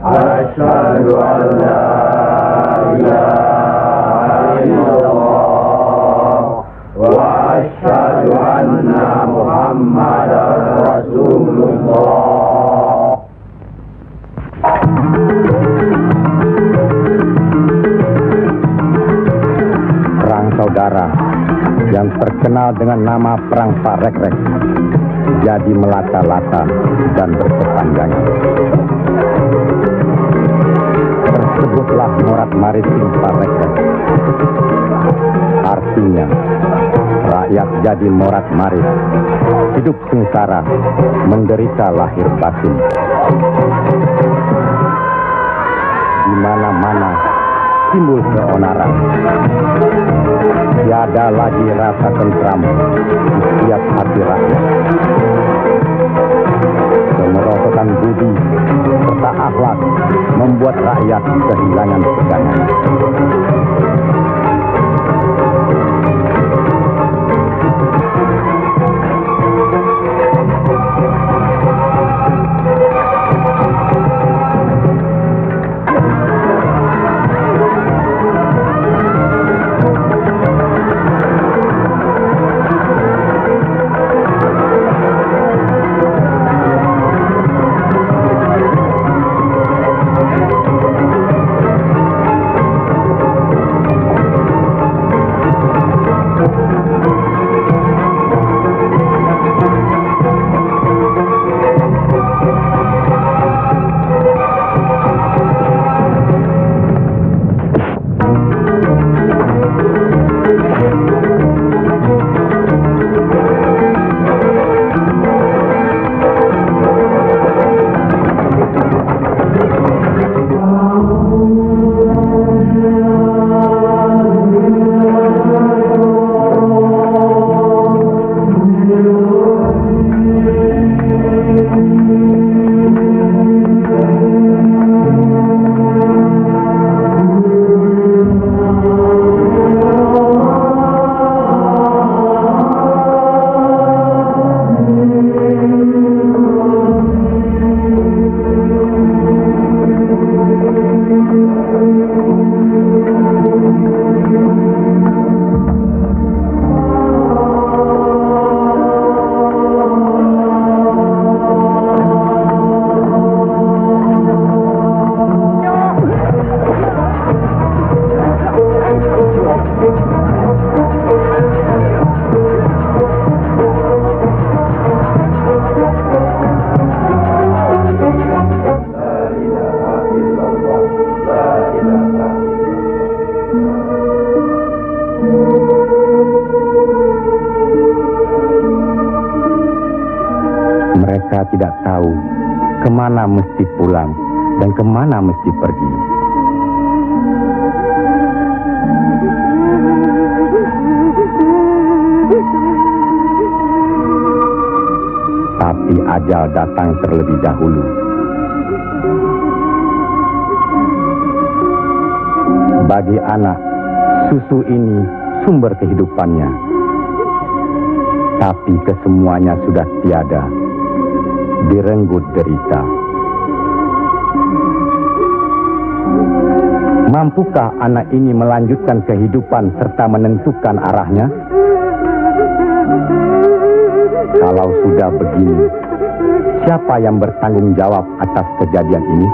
Asyhadu an la ilaha illallah wa asyhadu anna Muhammadar Rasulullah. Perang saudara yang terkenal dengan nama Perang Parekrek jadi melata-lata dan berkepanjangan. Tersebutlah morat maritim Parekrek. Artinya, rakyat jadi morat marit, hidup sengsara, menderita lahir batin. Di mana-mana timbul keonaran. Tiada lagi rasa tentram di setiap hati rakyat. Kemerosotan budi serta akhlak membuat rakyat kehilangan pegangan. Mereka tidak tahu kemana mesti pulang dan kemana mesti pergi. Tapi ajal datang terlebih dahulu. Bagi anak, susu ini sumber kehidupannya. Tapi kesemuanya sudah tiada, direnggut derita. Mampukah anak ini melanjutkan kehidupan serta menentukan arahnya? Kalau sudah begini, siapa yang bertanggung jawab atas kejadian ini?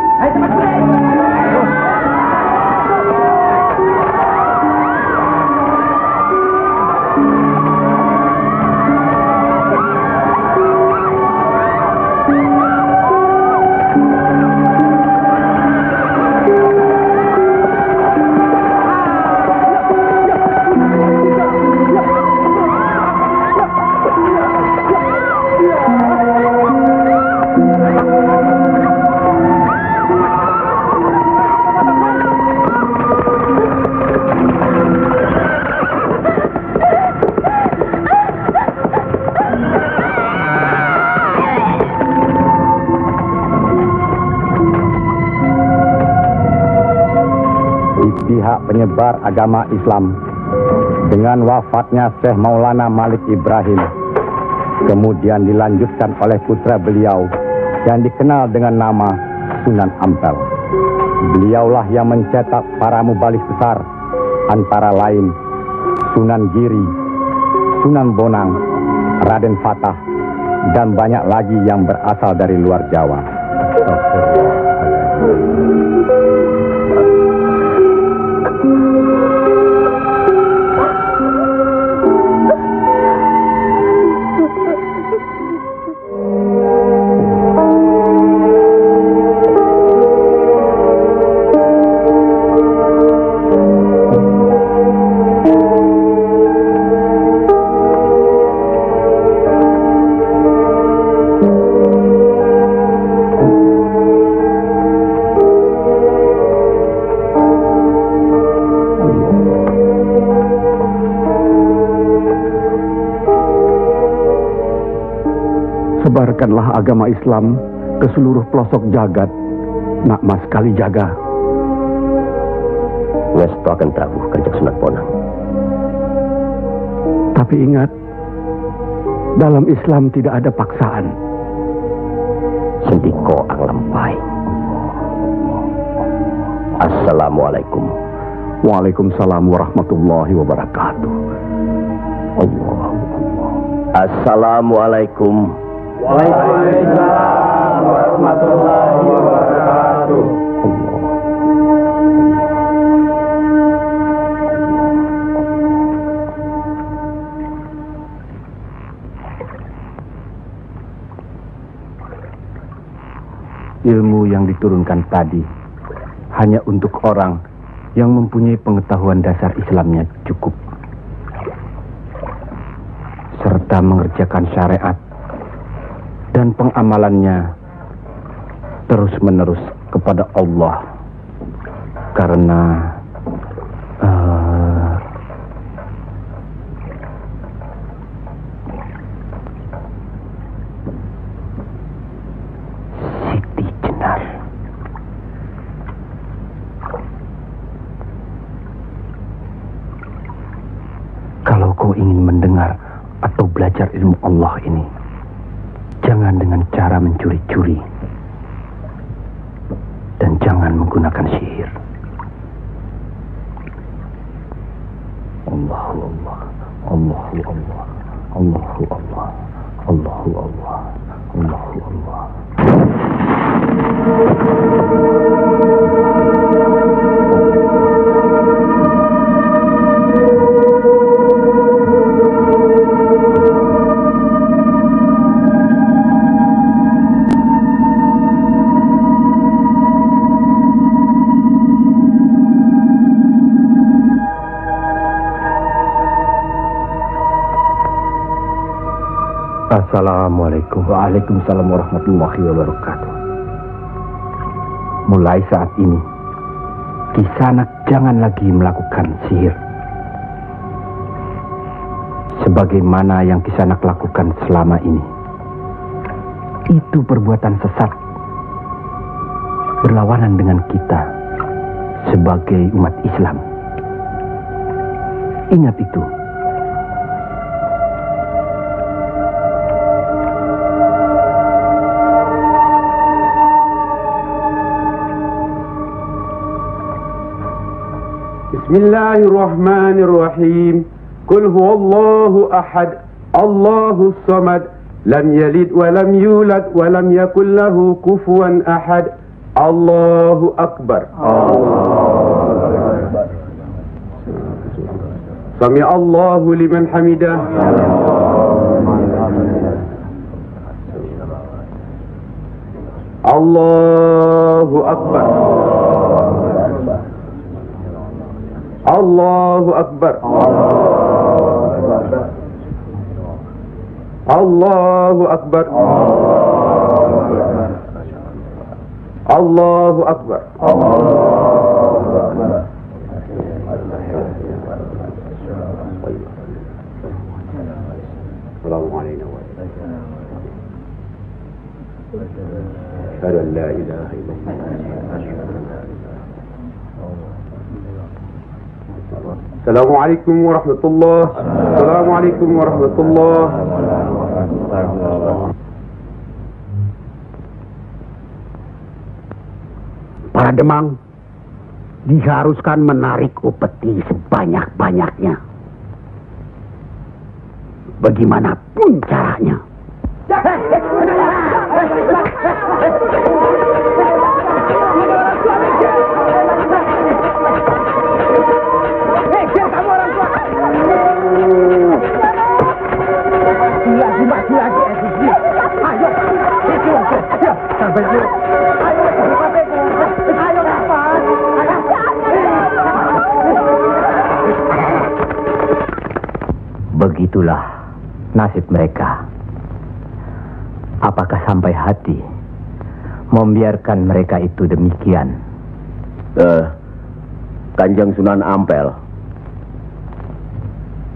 Pihak penyebar agama Islam dengan wafatnya Syekh Maulana Malik Ibrahim kemudian dilanjutkan oleh putra beliau yang dikenal dengan nama Sunan Ampel. Beliaulah yang mencetak para mubalik besar, antara lain Sunan Giri, Sunan Bonang, Raden Fatah, dan banyak lagi yang berasal dari luar Jawa. Sebarkanlah agama Islam ke seluruh pelosok jagat, Nak Mas Kalijaga. Ngesto akan Prabu Kanjeng Sunan Bonang. Tapi ingat, dalam Islam tidak ada paksaan. Sendiko ang lampai. Assalamualaikum. Waalaikumsalam warahmatullahi wabarakatuh. Allah. Assalamualaikum. Waalaikumsalam warahmatullahi wabarakatuh. Ilmu yang diturunkan tadi hanya untuk orang yang mempunyai pengetahuan dasar Islamnya cukup, serta mengerjakan syariat dan pengamalannya terus-menerus kepada Allah, karena Siti Jenar. Kalau kau ingin mendengar atau belajar ilmu Allah ini, jangan dengan cara mencuri-curi. Dan jangan menggunakan sihir. Allahu Allah, Allahu Allah, Allahu Allah, Allahu Allah, Allahu Allah. Assalamualaikum. Waalaikumsalam warahmatullahi wabarakatuh. Mulai saat ini, Kisanak jangan lagi melakukan sihir. Sebagaimana yang Kisanak lakukan selama ini. Itu perbuatan sesat. Berlawanan dengan kita sebagai umat Islam. Ingat itu. Bismillahirrahmanirrahim. Qul huwallahu ahad, Allahus samad, lam yalid wa lam yulad wa lam yakul lahu kufuwan ahad. Allahu akbar. Sami Allahu liman hamidah. Allahu akbar. Allahu akbar. Allahu akbar. Allahu akbar. Assalamu alaikum أشهد أن لا إله إلا الله. السلام عليكم ورحمة الله. السلام عليكم ورحمة الله. Para Demang, diharuskan menarik upeti sebanyak-banyaknya. Bagaimanapun caranya. Begitulah nasib mereka. Apakah sampai hati membiarkan mereka itu demikian? Kanjeng Sunan Ampel,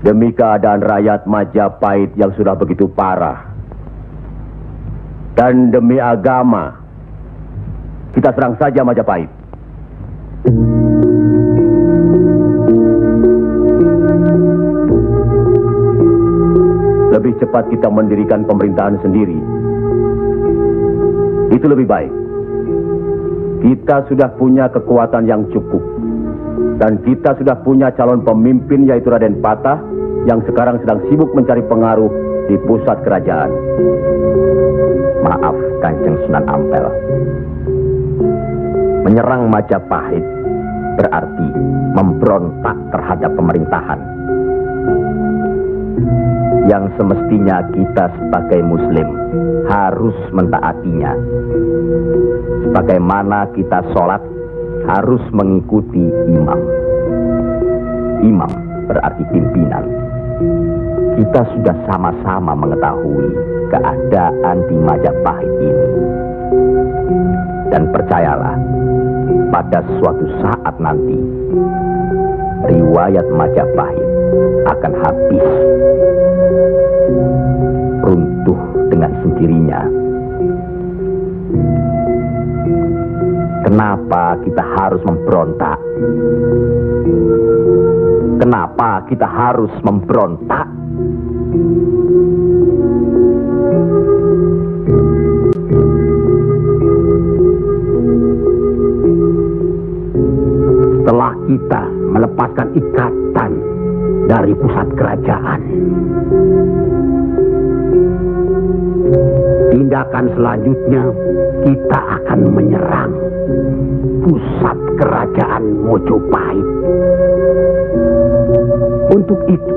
demi keadaan rakyat Majapahit yang sudah begitu parah, dan demi agama, kita serang saja Majapahit. Lebih cepat kita mendirikan pemerintahan sendiri. Itu lebih baik. Kita sudah punya kekuatan yang cukup. Dan kita sudah punya calon pemimpin yaitu Raden Patah yang sekarang sedang sibuk mencari pengaruh di pusat kerajaan. Maaf, Kanjeng Sunan Ampel. Menyerang Majapahit berarti memberontak terhadap pemerintahan. Yang semestinya kita sebagai muslim harus mentaatinya. Sebagaimana kita sholat harus mengikuti imam. Imam berarti pimpinan. Kita sudah sama-sama mengetahui keadaan di Majapahit ini. Dan percayalah, pada suatu saat nanti riwayat Majapahit akan habis, runtuh dengan sendirinya. Kenapa kita harus memberontak? Kenapa kita harus memberontak? Setelah kita melepaskan ikatan dari pusat kerajaan, tindakan selanjutnya kita akan menyerang pusat kerajaan Mojopahit. Untuk itu,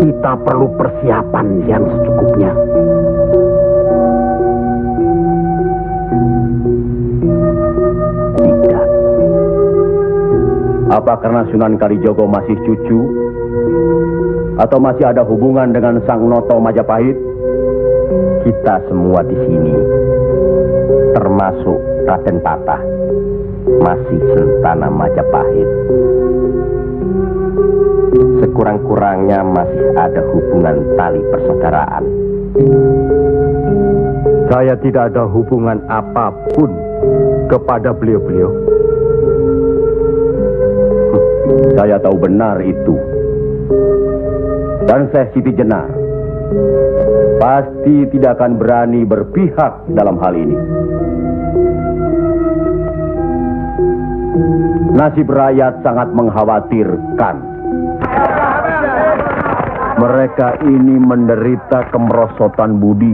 kita perlu persiapan yang secukupnya. Tidak. Apa karena Sunan Kalijogo masih cucu? Atau masih ada hubungan dengan Sang Noto Majapahit? Kita semua di sini, termasuk Raden Patah, masih sentana Majapahit. Sekurang-kurangnya masih ada hubungan tali persaudaraan. Saya tidak ada hubungan apapun kepada beliau-beliau. Saya tahu benar itu. Dan Syekh Siti Jenar pasti tidak akan berani berpihak dalam hal ini. Nasib rakyat sangat mengkhawatirkan. Mereka ini menderita kemerosotan budi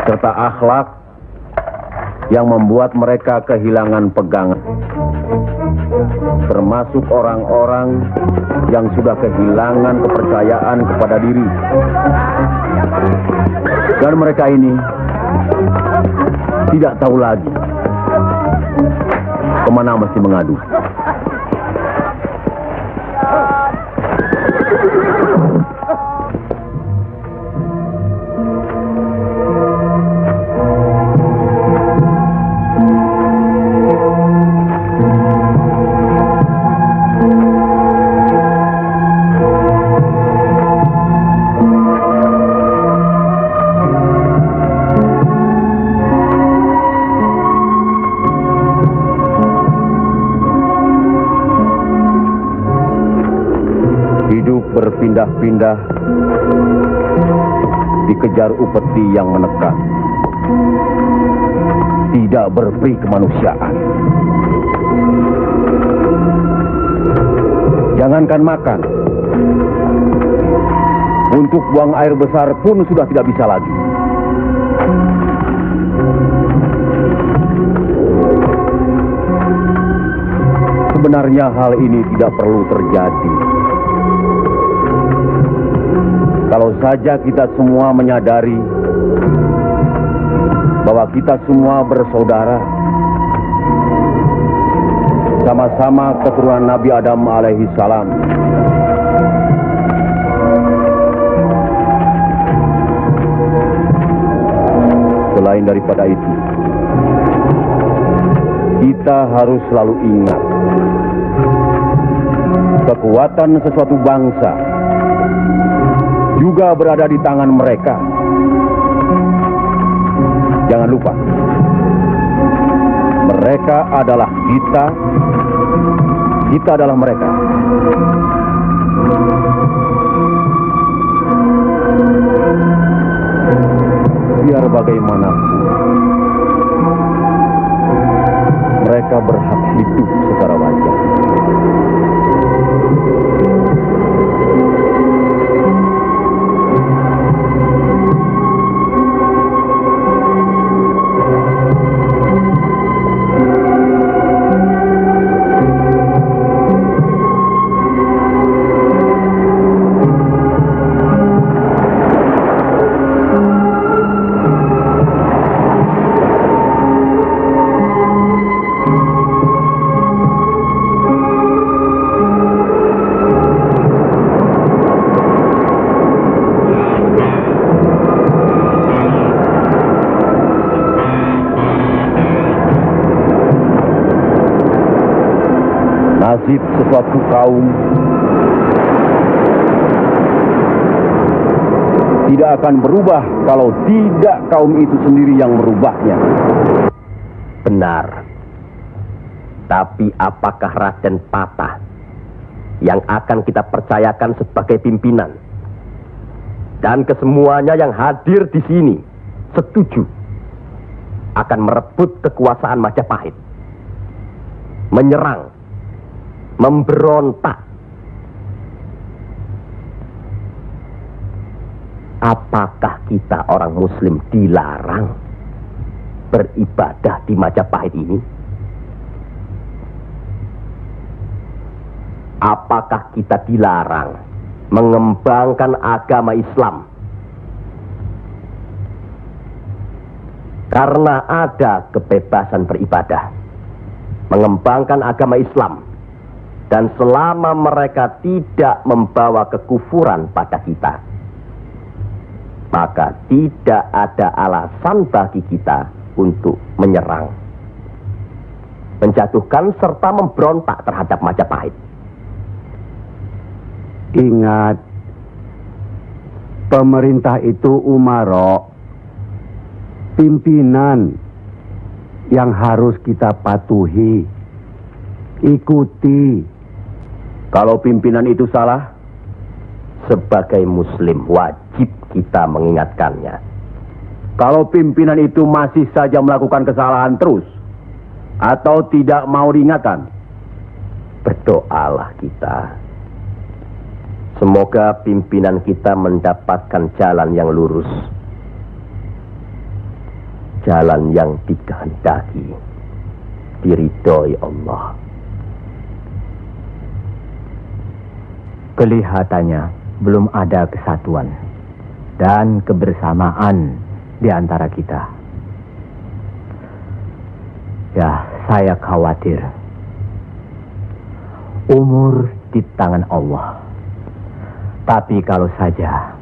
serta akhlak yang membuat mereka kehilangan pegangan. Termasuk orang-orang yang sudah kehilangan kepercayaan kepada diri. Dan mereka ini tidak tahu lagi kemana mesti mengadu. Berpindah-pindah, dikejar upeti yang menekan, tidak berperi kemanusiaan. Jangankan makan, untuk buang air besar pun sudah tidak bisa lagi. Sebenarnya hal ini tidak perlu terjadi. Kalau saja kita semua menyadari bahwa kita semua bersaudara, sama-sama keturunan Nabi Adam alaihi salam. Selain daripada itu, kita harus selalu ingat kekuatan sesuatu bangsa juga berada di tangan mereka. Jangan lupa, mereka adalah kita, kita adalah mereka. Biar bagaimanapun, mereka berhak hidup secara wajar. Nasib sesuatu kaum tidak akan berubah kalau tidak kaum itu sendiri yang merubahnya. Benar. Tapi apakah Raden Patah yang akan kita percayakan sebagai pimpinan? Dan kesemuanya yang hadir di sini setuju akan merebut kekuasaan Majapahit, menyerang, memberontak. Apakah kita orang Muslim dilarang beribadah di Majapahit ini? Apakah kita dilarang mengembangkan agama Islam? Karena ada kebebasan beribadah, mengembangkan agama Islam. Dan selama mereka tidak membawa kekufuran pada kita, maka tidak ada alasan bagi kita untuk menyerang, menjatuhkan serta memberontak terhadap Majapahit. Ingat, pemerintah itu umaro, pimpinan yang harus kita patuhi, ikuti. Kalau pimpinan itu salah, Sebagai Muslim wajib kita mengingatkannya. kalau pimpinan itu masih saja melakukan kesalahan terus, atau tidak mau diingatkan, Berdoalah kita. Semoga pimpinan kita mendapatkan jalan yang lurus, jalan yang dikehendaki, diridhoi Allah. Kelihatannya belum ada kesatuan dan kebersamaan di antara kita. Ya, saya khawatir. Umur di tangan Allah. Tapi kalau saja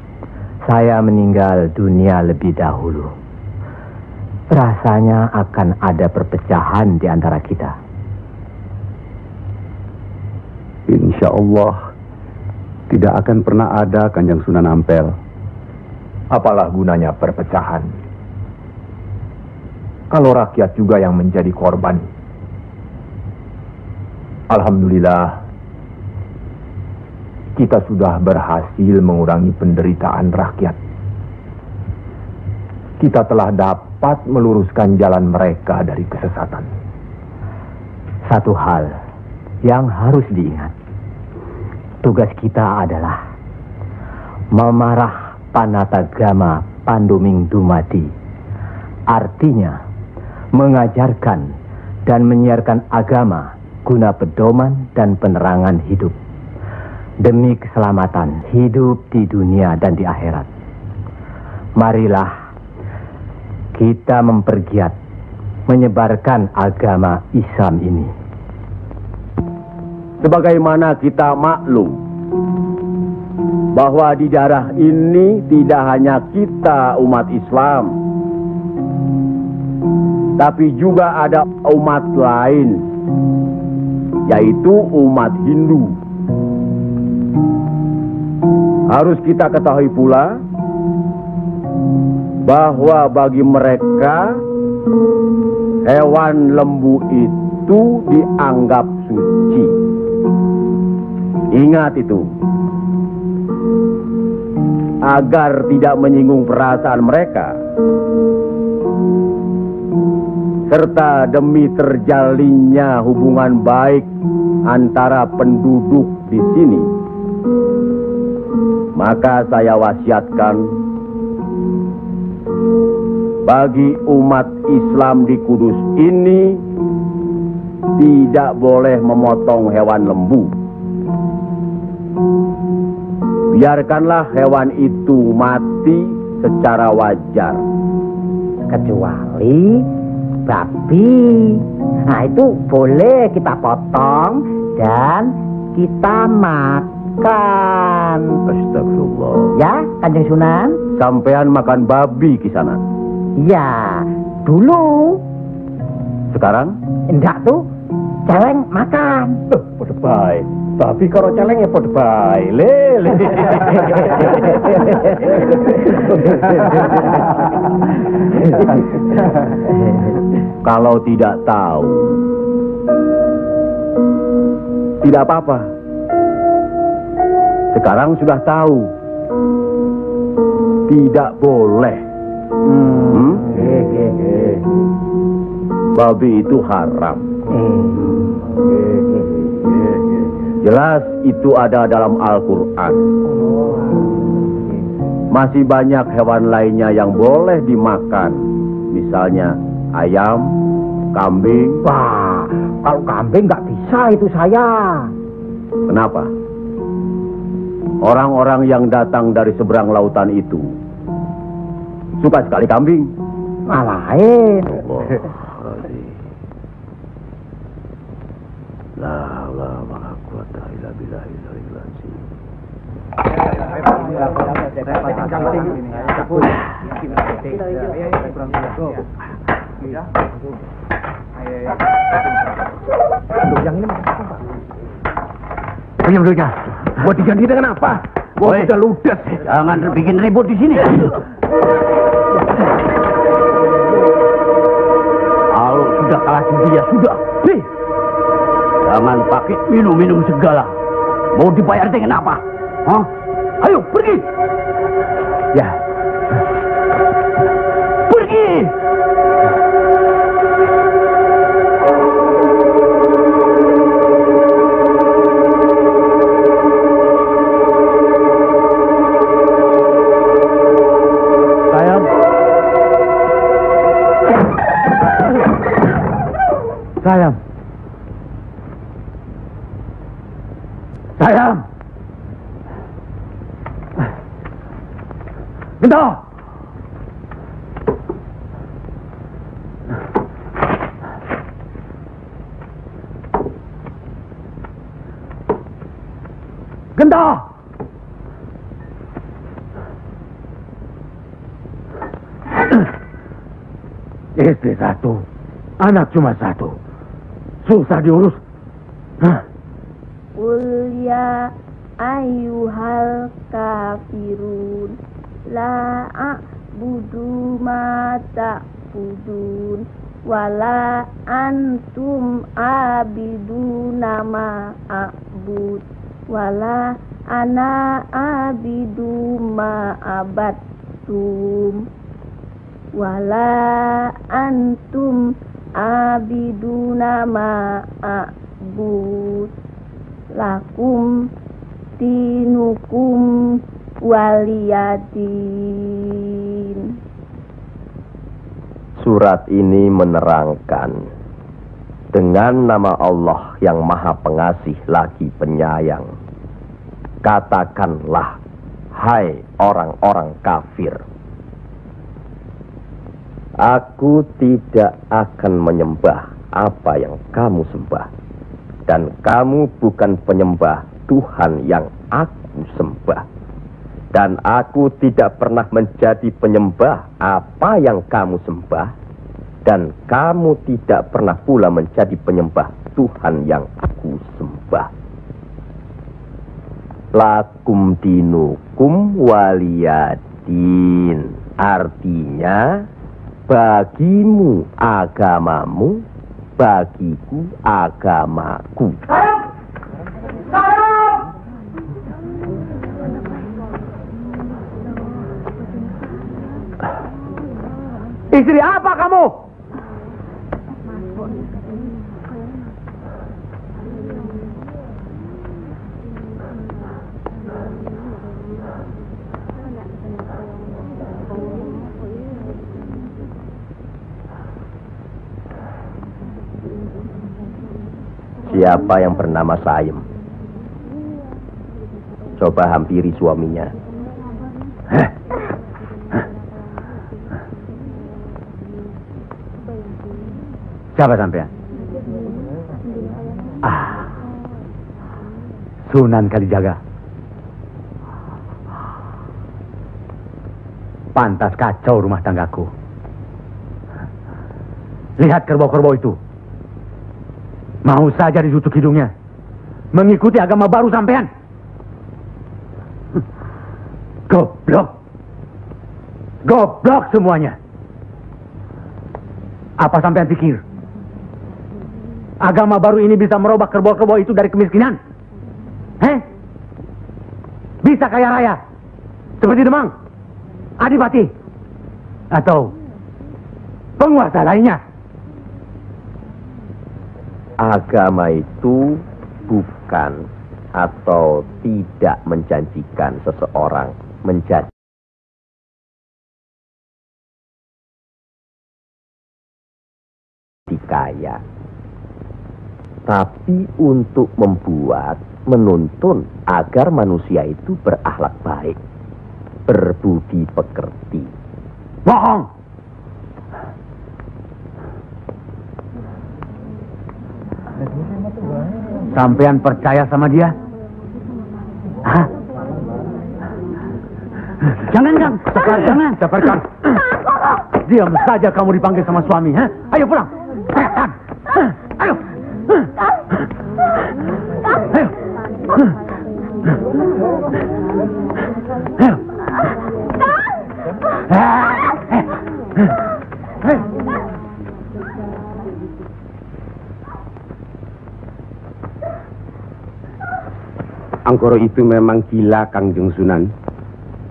saya meninggal dunia lebih dahulu, rasanya akan ada perpecahan di antara kita. Insya Allah tidak akan pernah ada, Kanjeng Sunan Ampel. Apalah gunanya perpecahan kalau rakyat juga yang menjadi korban? Alhamdulillah, kita sudah berhasil mengurangi penderitaan rakyat. Kita telah dapat meluruskan jalan mereka dari kesesatan. Satu hal yang harus diingat, Tugas kita adalah memarah Panatagama Panduming Dumadi. Artinya, mengajarkan dan menyiarkan agama guna pedoman dan penerangan hidup. Demi keselamatan hidup di dunia dan di akhirat. Marilah kita mempergiat menyebarkan agama Islam ini. Sebagaimana kita maklum bahwa di daerah ini tidak hanya kita umat Islam, tapi juga ada umat lain, yaitu umat Hindu. Harus kita ketahui pula bahwa bagi mereka hewan lembu itu dianggap suci. Ingat itu, agar tidak menyinggung perasaan mereka, serta demi terjalinnya hubungan baik antara penduduk di sini, maka saya wasiatkan bagi umat Islam di Kudus ini tidak boleh memotong hewan lembu. Biarkanlah hewan itu mati secara wajar. Kecuali babi. Nah, itu boleh kita potong dan kita makan. Astagfirullah. Ya, Kanjeng Sunan? Sampean makan babi Kisanak? Ya, dulu. Sekarang? Enggak tuh, celeng makan. Pada baik. Babi karo celeng ya pada baik. Lele. Kalau tidak tahu, tidak apa-apa. Sekarang sudah tahu. Tidak boleh. Babi itu haram. Jelas itu ada dalam Al-Quran. Masih banyak hewan lainnya yang boleh dimakan. Misalnya ayam, kambing. Wah, kalau kambing nggak bisa itu saya. Kenapa? Orang-orang yang datang dari seberang lautan itu suka sekali kambing. Malahin. Punya duitnya. Mau diganti dengan apa? Mau udah ludes. Jangan bikin ribut di sini. Kalau sudah kalah judi ya sudah. Nih. Jangan pakai minum-minum segala. Mau dibayar dengan apa? Hah? Ayo pergi. Ya. Pergi. Sayang. Sayang. Gento. Gento. Istri satu, anak cuma satu. Susah diurus. Hah? Qul ya ayyuhal kafirun la a'budu ma ta'budun wala antum abiduna ma a'bud wala ana abidu ma abattum wala antum abiduna ma a'bud lakum dinukum waliyadin. Surat ini menerangkan dengan nama Allah yang Maha Pengasih lagi Penyayang. Katakanlah, hai orang-orang kafir, aku tidak akan menyembah apa yang kamu sembah, dan kamu bukan penyembah Tuhan yang aku sembah, dan aku tidak pernah menjadi penyembah apa yang kamu sembah, dan kamu tidak pernah pula menjadi penyembah Tuhan yang aku sembah. Lakum dinukum waliyadin, artinya bagimu agamamu, bagiku agamaku. Istri apa kamu? Siapa yang bernama Saim? Coba hampiri suaminya. Siapa sampean? Sunan Kalijaga. Pantas kacau rumah tanggaku. Lihat kerbau-kerbau itu. Mau saja ditutup hidungnya. Mengikuti agama baru sampean. Goblok. Goblok semuanya. Apa sampean pikir? Agama baru ini bisa merubah kerbau-kerbau itu dari kemiskinan? Bisa kaya raya? Seperti Demang, Adipati, atau penguasa lainnya? Agama itu bukan atau tidak menjanjikan seseorang menjadi kaya, tapi untuk menuntun agar manusia itu berakhlak baik, berbudi pekerti. Bohong! Sampean percaya sama dia? Hah? Jangan, Kang. Jangan. Sabarkan. Diam saja kamu dipanggil sama suami. Ayo pulang. Setan. Ayo. Ayo. Angkoro itu memang gila, Kangjeng Sunan.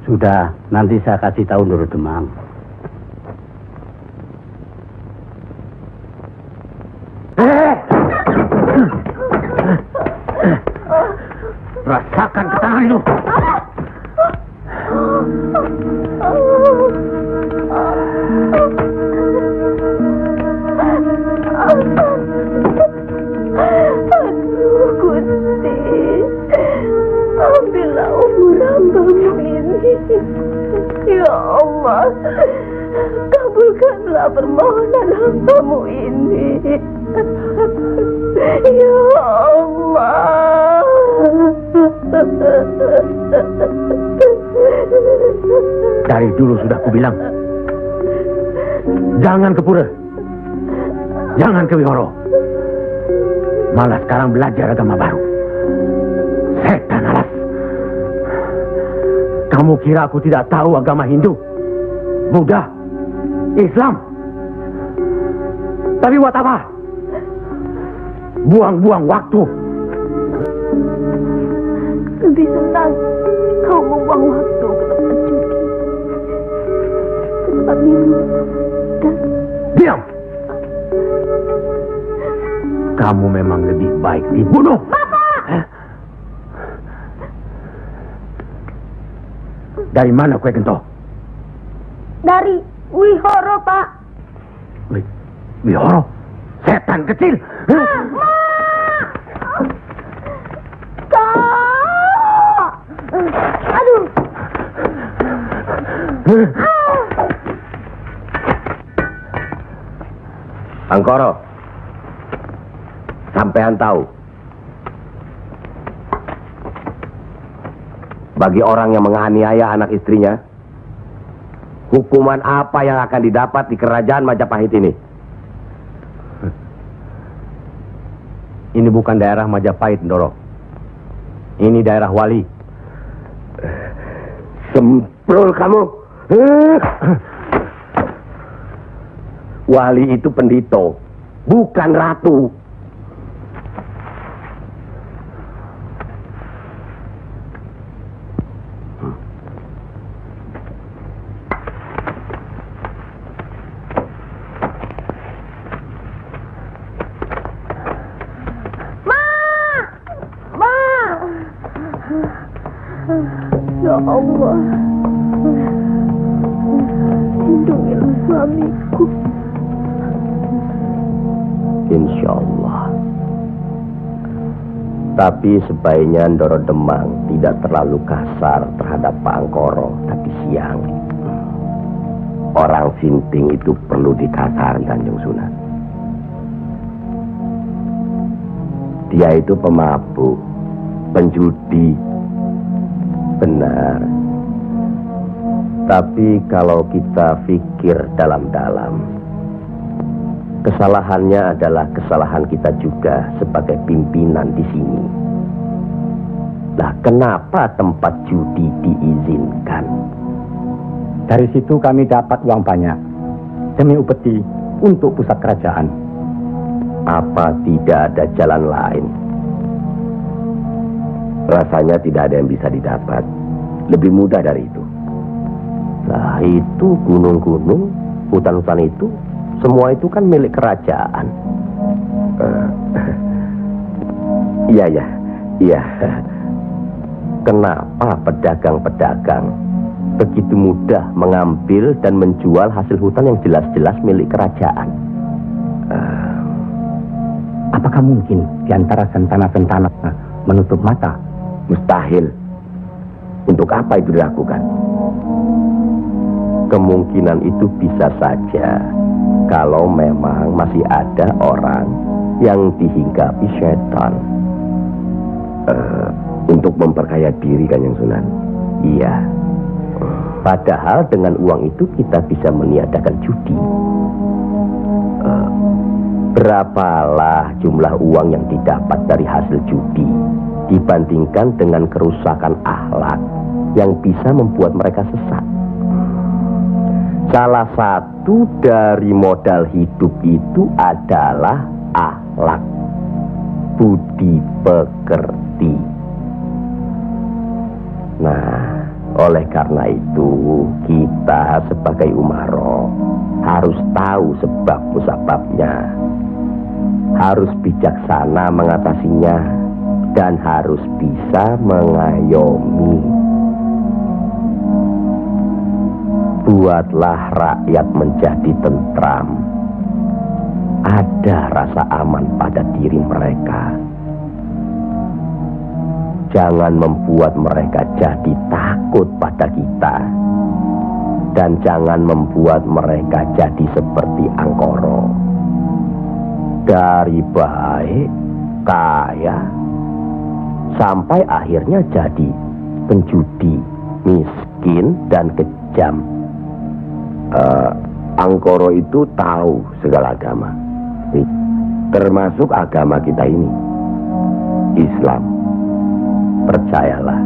Sudah, nanti saya kasih tahu Nur Demang. Rasakan ketangan itu. Aduh, Gusti, ambillah umur hambamu ini. Ya Allah, kabulkanlah permohonan hambamu ini. Ya Allah. Dari dulu sudah kubilang, jangan ke pura, jangan ke Wihoro. Malah sekarang belajar agama baru. Setan alas. Kamu kira aku tidak tahu agama Hindu, Buddha, Islam? Tapi buat apa? Buang-buang waktu. Lebih senang kau membuang waktu ke tempat judi, ke tempat minum, dan... Diam! Kamu memang lebih baik dibunuh. Bapak! Dari mana kue gento? Dari Wihoro, Pak. Wihoro? Setan kecil. Kak! Aduh. Angkoro, sampean tahu, bagi orang yang menganiaya anak istrinya, hukuman apa yang akan didapat di kerajaan Majapahit ini? Ini bukan daerah Majapahit, Ndoro. Ini daerah Wali. Semprol kamu. Wali itu pendito, bukan ratu. Ya Allah, lindungilah suamiku. Insya Allah. Tapi sebaiknya Ndoro Demang tidak terlalu kasar terhadap Pak Angkoro tapi siang. Orang sinting itu perlu dikasar, Kanjeng Sunan. Dia itu pemabuk, penjudi. Benar. Tapi kalau kita pikir dalam-dalam, kesalahannya adalah kesalahan kita juga sebagai pimpinan di sini. Lah, kenapa tempat judi diizinkan? Dari situ kami dapat uang banyak demi upeti untuk pusat kerajaan. Apa tidak ada jalan lain? Rasanya tidak ada yang bisa didapat lebih mudah dari itu. Nah, itu gunung-gunung, hutan-hutan itu, semua itu kan milik kerajaan. Iya. Kenapa pedagang-pedagang begitu mudah mengambil dan menjual hasil hutan yang jelas-jelas milik kerajaan? Apakah mungkin di antara sentana-sentana menutup mata? Mustahil. Untuk apa itu dilakukan? Kemungkinan itu bisa saja kalau memang masih ada orang yang dihinggapi setan untuk memperkaya diri, Kanjeng Sunan. Iya. Padahal dengan uang itu kita bisa meniadakan judi. Berapalah jumlah uang yang didapat dari hasil judi dibandingkan dengan kerusakan akhlak yang bisa membuat mereka sesat. Salah satu dari modal hidup itu adalah akhlak, budi pekerti. Nah, oleh karena itu kita sebagai umaro harus tahu sebab musababnya, harus bijaksana mengatasinya, dan harus bisa mengayomi. Buatlah rakyat menjadi tentram. Ada rasa aman pada diri mereka. Jangan membuat mereka jadi takut pada kita. Dan jangan membuat mereka jadi seperti Angkoro. Dari baik, kaya, sampai akhirnya jadi penjudi, miskin, dan kejam. Angkoro itu tahu segala agama, termasuk agama kita ini, Islam. Percayalah,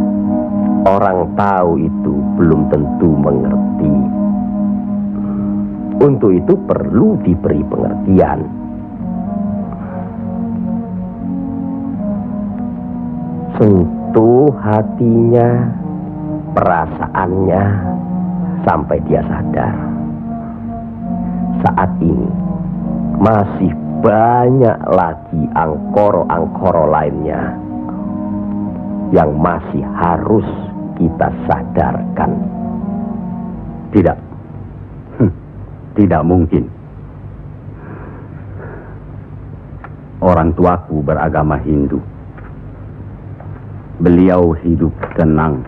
orang tahu itu belum tentu mengerti. Untuk itu perlu diberi pengertian. Sentuh hatinya, perasaannya, sampai dia sadar. Saat ini masih banyak lagi angkoro-angkoro lainnya yang masih harus kita sadarkan. Tidak. Tidak mungkin. Orang tuaku beragama Hindu. Beliau hidup tenang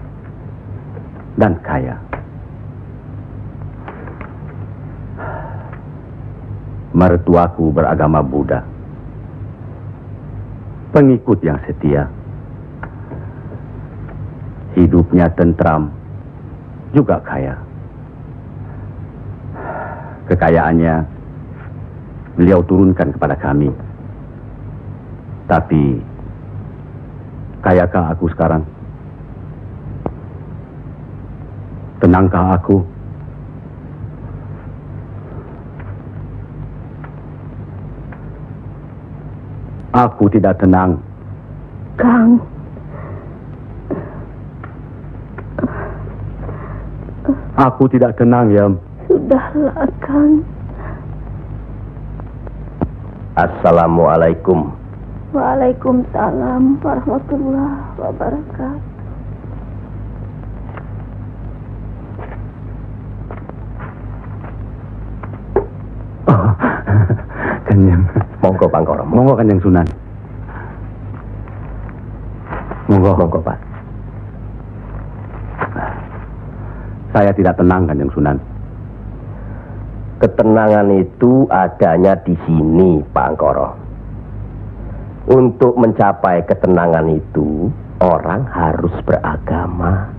dan kaya. Mertuaku beragama Buddha. Pengikut yang setia. Hidupnya tentram, juga kaya. Kekayaannya beliau turunkan kepada kami. Tapi, kayakah aku sekarang? Tenangkah aku? Aku tidak tenang. Kang. Aku tidak tenang, Yam. Sudahlah, Kang. Assalamualaikum. Waalaikumsalam warahmatullahi wabarakatuh. Oh, Kanjeng. Monggo Pangkoro. Monggo Kanjeng Sunan. Monggo. Monggo Pak. Saya tidak tenang Kanjeng Sunan. Ketenangan itu adanya di sini, Pak Angkoro. Untuk mencapai ketenangan itu, orang harus beragama.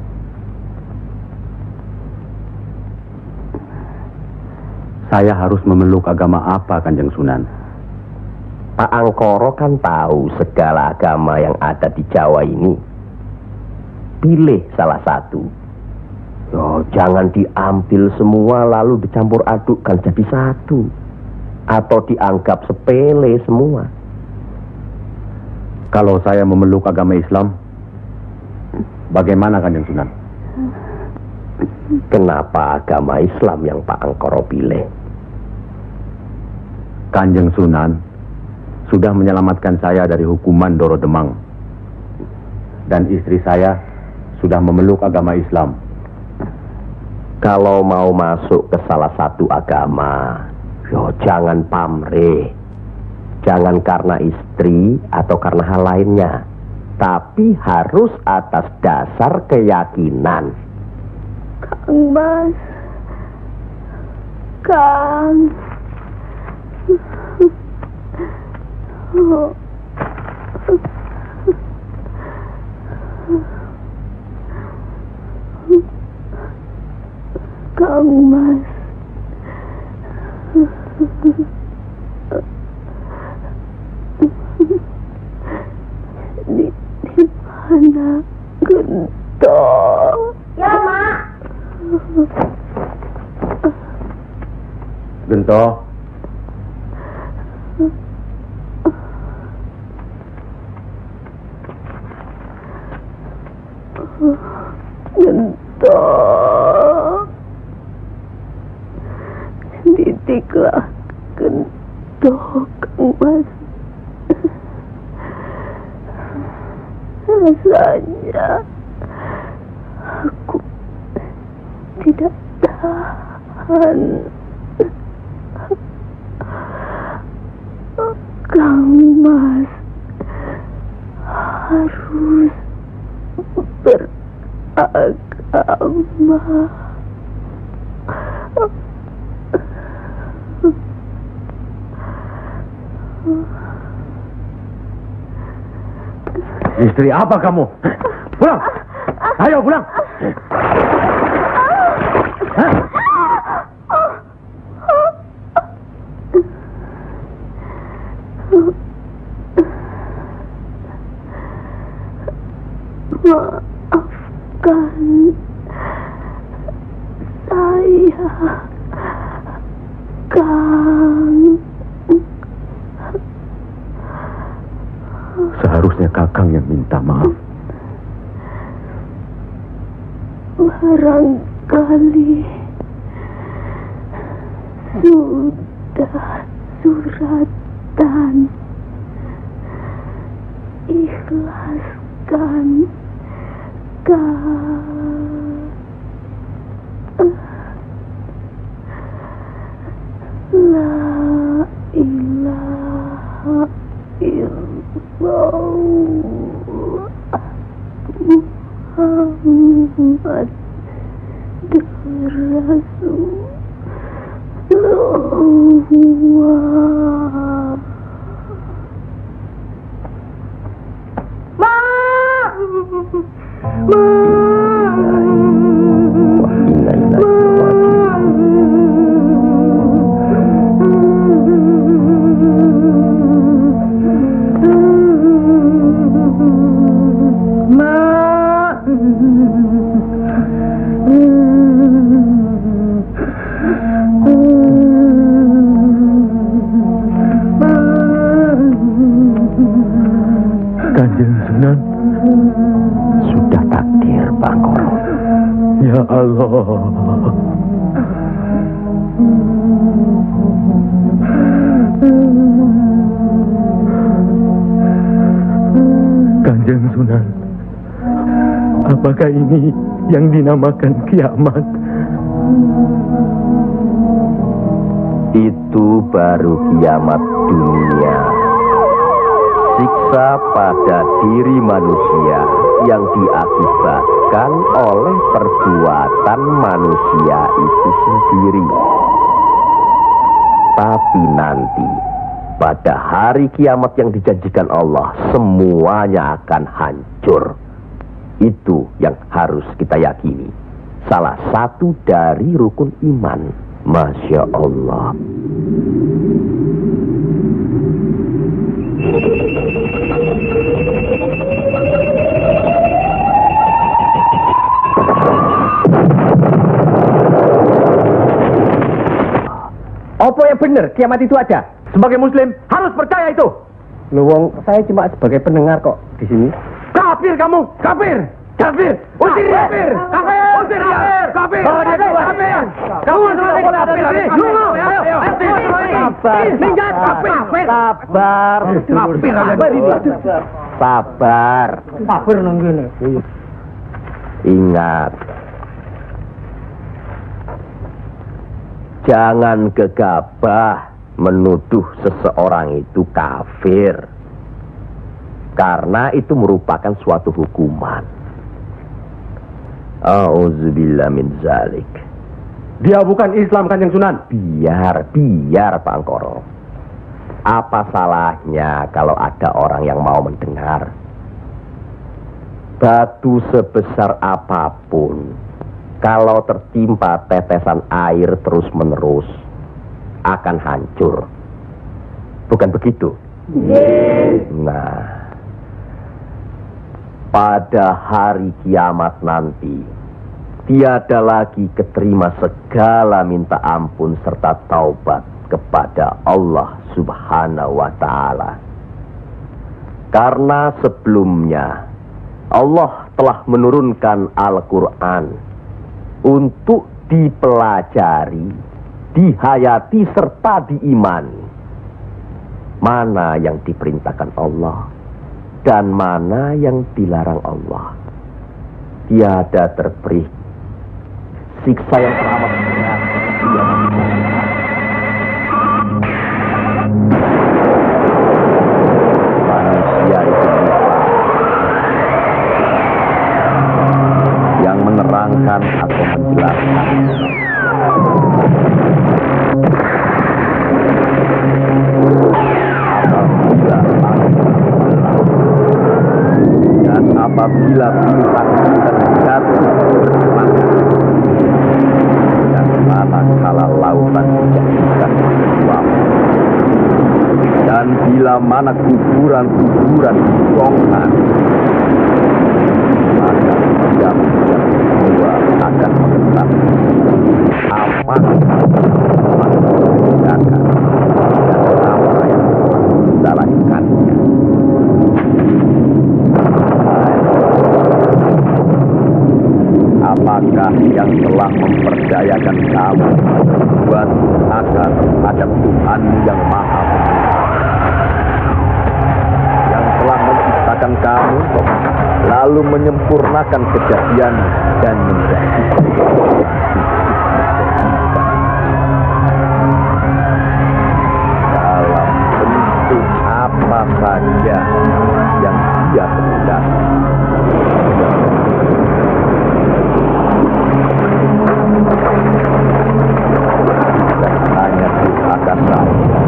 Saya harus memeluk agama apa, Kanjeng Sunan? Pak Angkoro kan tahu segala agama yang ada di Jawa ini. Pilih salah satu. Jangan diambil semua lalu dicampur adukkan jadi satu. Atau dianggap sepele semua. Kalau saya memeluk agama Islam, bagaimana Kanjeng Sunan? Kenapa agama Islam yang Pak Angkoro pilih? Kanjeng Sunan sudah menyelamatkan saya dari hukuman Doro Demang. Dan istri saya sudah memeluk agama Islam. Kalau mau masuk ke salah satu agama, jangan pamrih. Jangan karena istri atau karena hal lainnya. Tapi harus atas dasar keyakinan. Kang Mas. Kang. Kang Mas. Di mana Gento? Ya, Mak. Gento. Gento. Didiklah Gento, Kang Mas. Rasanya aku tidak tahan. Kang Mas harus beragama. Istri apa kamu? Pulang! Ayo pulang! Maafkan saya, Kang. Seharusnya Kakang yang minta maaf. Barangkali sudah suratan. Ikhlaskan, Kang. Kanjeng Sunan, Sudah takdir, Bangkoro. ya Allah. Kanjeng Sunan, apakah ini yang dinamakan kiamat? Itu baru kiamat dunia. Siksa pada diri manusia yang diakibatkan oleh perbuatan manusia itu sendiri. Tapi nanti, pada hari kiamat yang dijanjikan Allah, semuanya akan hancur. Itu yang harus kita yakini. Salah satu dari rukun iman. Masya Allah. Apa yang benar kiamat itu ada? Sebagai muslim harus percaya itu. Loh, wong, saya cuma sebagai pendengar kok di sini. Kafir kamu, kafir, kafir, usir kafir, kafir, usir kafir, kafir, kafir. Kamu kafir, Sabar. Kafir nunggine. Ingat, jangan gegabah menuduh seseorang itu kafir, karena itu merupakan suatu hukuman. Auzubillah min zalik. Dia bukan Islam, Kanjeng Sunan. Biar Pak Angkoro. Apa salahnya kalau ada orang yang mau mendengar? Batu sebesar apapun, kalau tertimpa tetesan air terus-menerus, akan hancur. Bukan begitu? Nah, pada hari kiamat nanti, tiada lagi keterima segala minta ampun serta taubat kepada Allah Subhanahu wa Ta'ala. Karena sebelumnya Allah telah menurunkan Al-Quran untuk dipelajari, dihayati serta diimani. Mana yang diperintahkan Allah dan mana yang dilarang Allah. Tiada terberi siksa yang teramat berat. Manusia itu yang menerangkan atau menjelaskan. Dan apabila bintang-bintang jatuh bersemangat, dan manakala lautan dijadikan uap, dan bila mana kuburan-kuburan dibongkar, maka diam-diam semua akan mengetahui apa yang telah dikerjakan dan apa yang telah disalahkannya. Apakah yang telah memperdayakan kamu buat agar terhadap Tuhan yang Maha Pengasih, yang telah menciptakan kamu lalu menyempurnakan kejadian dan menjadikan dalam bentuk apa saja yang Dia kehendaki. Dan hanya durhaka saja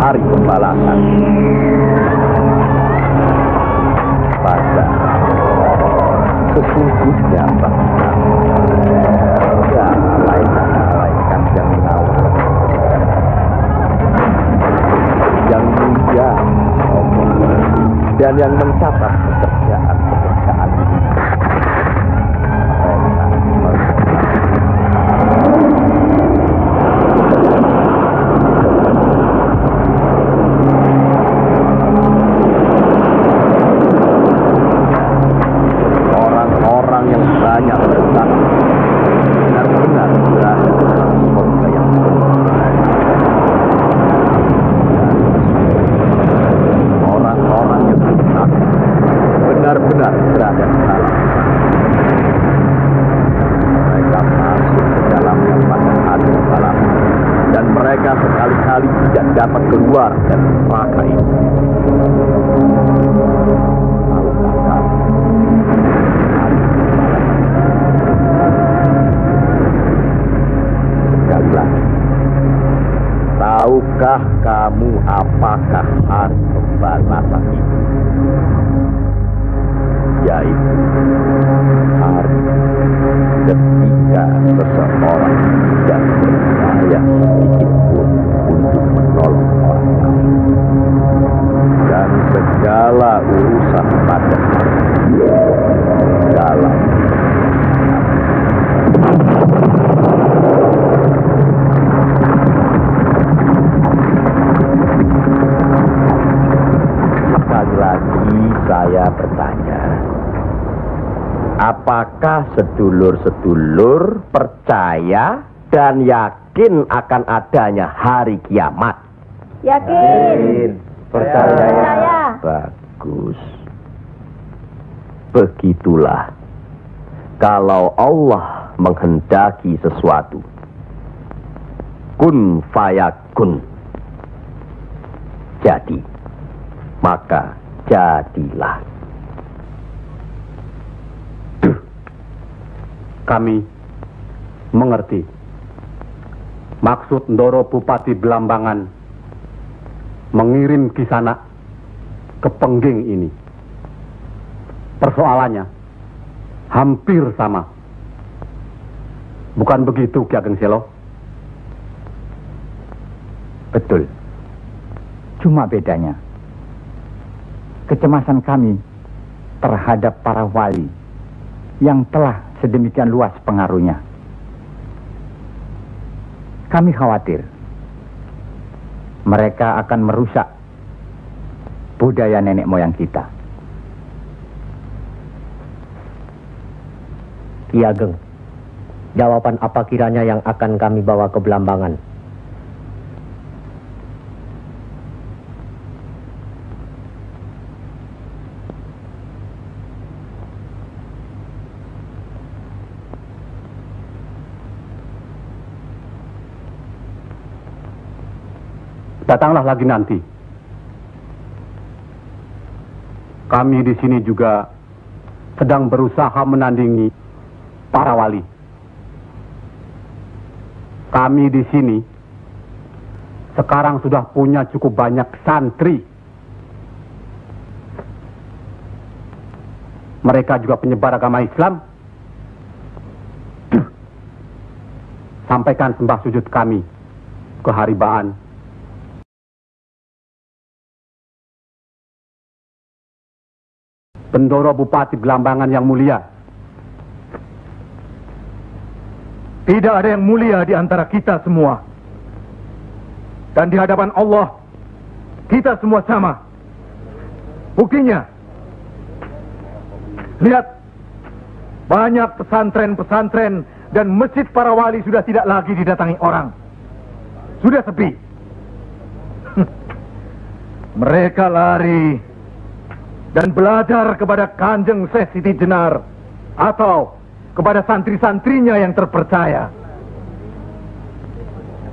hari pembalasan. Pada sesungguhnya bahwa ada malaikat-malaikat yang mengawal, yang mulia, dan yang mencatat pekerjaan ini. Orang-orang yang banyak bersaksi benar-benar berada dalam surga yang orang-orang yang bersaksi benar-benar berada dalam mereka masuk ke dalamnya pada hari pembalasan dan mereka sekali-kali tidak dapat keluar dari neraka itu. Sekali lagi, tahukah kamu apakah hari pembalasan itu? Yaitu hari ketika seseorang tidak berdaya sedikit pun untuk menolong orang lain, dan segala urusan pada hari dalam sekali lagi saya bertanya, apakah sedulur-sedulur percaya dan yakin akan adanya hari kiamat? Yakin. Percaya. Bagus. Begitulah. Kalau Allah menghendaki sesuatu, kun fayakun, jadi, maka jadilah. Kami mengerti maksud Ndoro Bupati Belambangan mengirim Kisanak ke Pengging ini. Persoalannya hampir sama. Bukan begitu, Ki Ageng Selo? Betul. Cuma bedanya, kecemasan kami terhadap para wali yang telah sedemikian luas pengaruhnya. Kami khawatir mereka akan merusak budaya nenek moyang kita. Ki Ageng, jawaban apa kiranya yang akan kami bawa ke Belambangan? Datanglah lagi nanti. Kami di sini juga sedang berusaha menandingi para wali. Kami di sini sekarang sudah punya cukup banyak santri. Mereka juga penyebar agama Islam. Sampaikan sembah sujud kami ke Haribaan. Bendoro Bupati Belambangan yang mulia. Tidak ada yang mulia di antara kita semua. Dan di hadapan Allah, kita semua sama. Buktinya, lihat, banyak pesantren-pesantren dan masjid para wali sudah tidak lagi didatangi orang. Sudah sepi. Mereka lari dan belajar kepada Kanjeng Syekh Siti Jenar atau kepada santri-santrinya yang terpercaya.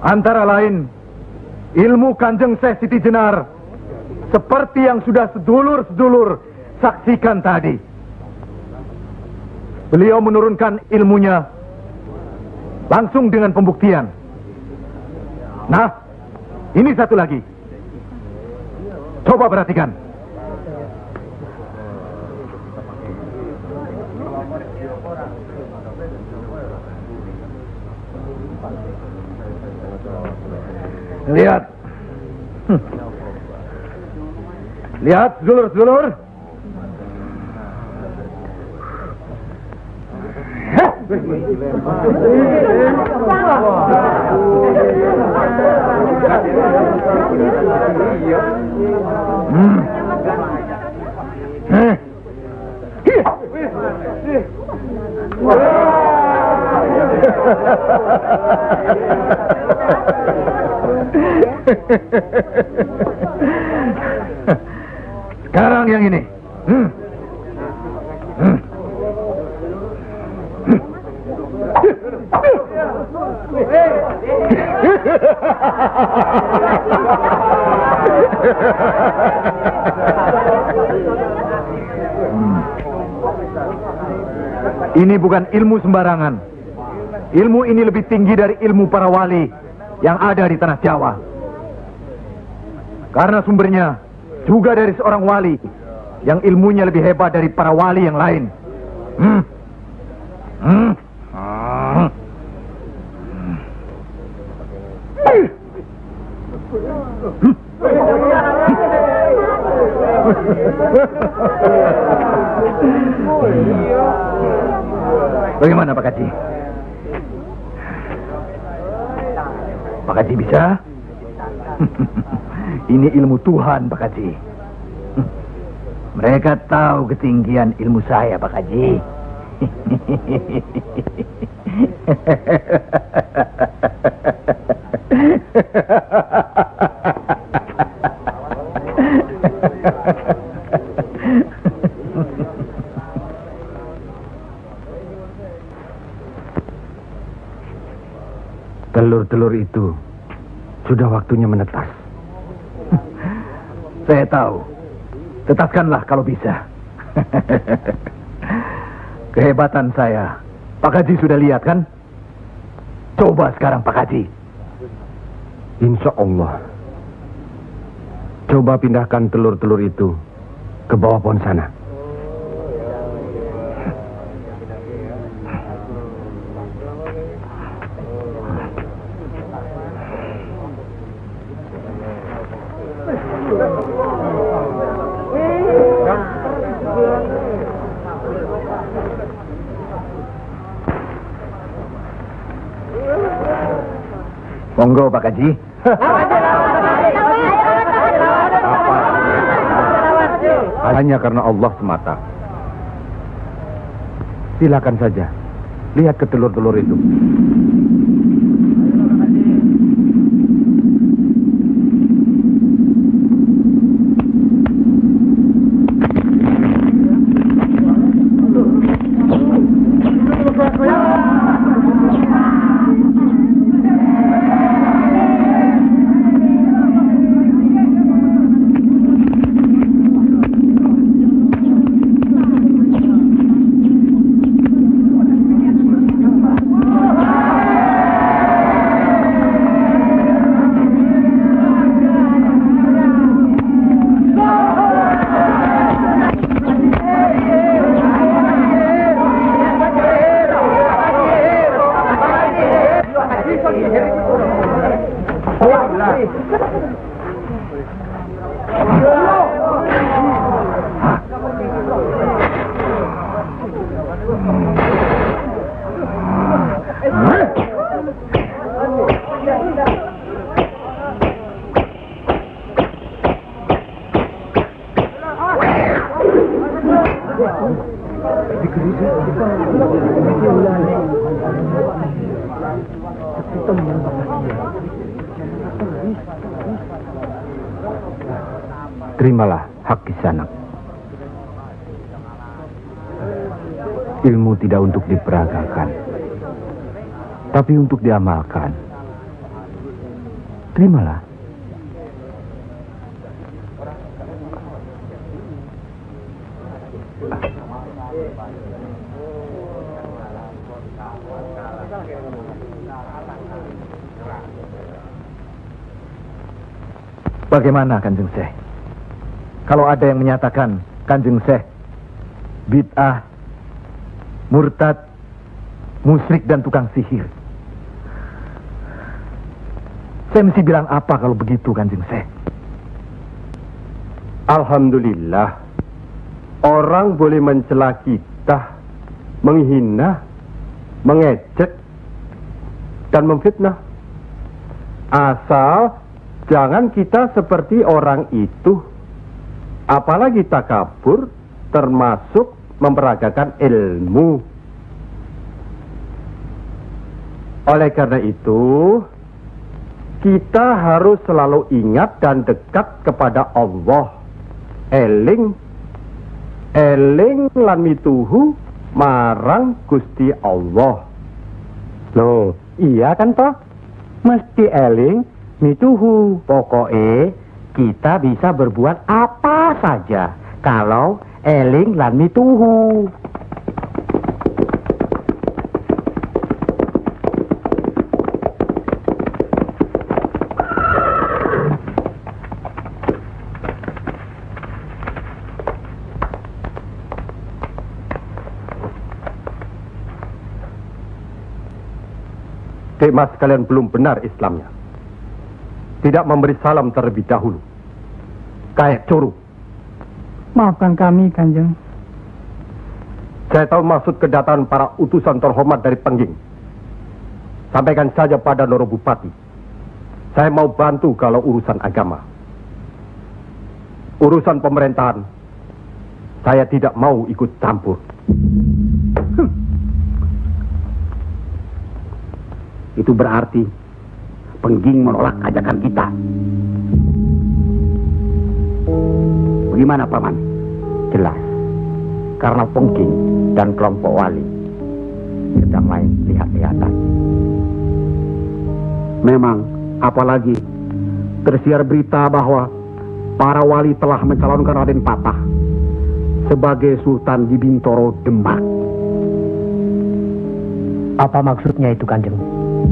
Antara lain, ilmu Kanjeng Syekh Siti Jenar seperti yang sudah sedulur-sedulur saksikan tadi. Beliau menurunkan ilmunya langsung dengan pembuktian. Nah, ini satu lagi. Coba perhatikan. Lihat. Lihat, sedulur-sedulur. Sekarang yang ini. Ini bukan ilmu sembarangan. Ilmu ini lebih tinggi dari ilmu para wali yang ada di tanah Jawa. Karena sumbernya juga dari seorang wali yang ilmunya lebih hebat dari para wali yang lain. Bagaimana Pak Kaji? Pak Kaji bisa? Ini ilmu Tuhan Pak Kaji. Mereka tahu ketinggian ilmu saya Pak Kaji. Telur-telur itu sudah waktunya menetas. Saya tahu. Tetaskanlah kalau bisa. Kehebatan saya Pak Haji sudah lihat kan? Coba sekarang Pak Haji. Insya Allah. Coba pindahkan telur-telur itu ke bawah pohon sana. Monggo Pak Haji. Hanya karena Allah semata. Silakan saja. Lihat ke telur-telur itu. Terimalah hak Kisanak. Ilmu tidak untuk diperagakan, tapi untuk diamalkan. Terimalah. Bagaimana Kanjeng Syekh? kalau ada yang menyatakan Kanjeng Syekh bid'ah, murtad, musyrik dan tukang sihir. Saya mesti bilang apa kalau begitu, Kanjeng Syekh? Alhamdulillah, orang boleh mencela kita, menghina, mengejek, dan memfitnah. Asal jangan kita seperti orang itu. Apalagi takabur, termasuk memperagakan ilmu. Oleh karena itu, kita harus selalu ingat dan dekat kepada Allah. Eling lan mituhu marang Gusti Allah. Loh, iya kan toh? Mesti eling mituhu. Pokoknya kita bisa berbuat apa saja kalau eling lan mituhu. Dek Mas, kalian belum benar Islamnya. Tidak memberi salam terlebih dahulu. Kayak curu. Maafkan kami, Kanjeng. Saya tahu maksud kedatangan para utusan terhormat dari Pengging. Sampaikan saja pada Loro Bupati. Saya mau bantu kalau urusan agama. Urusan pemerintahan, saya tidak mau ikut campur. Itu berarti Pengging menolak ajakan kita. Bagaimana, Paman? Jelas, karena Pengging dan kelompok wali sedang main lihat-lihatan. Memang, apalagi tersiar berita bahwa para wali telah mencalonkan Raden Patah sebagai Sultan di Bintoro, Demak. Apa maksudnya itu, Kanjeng?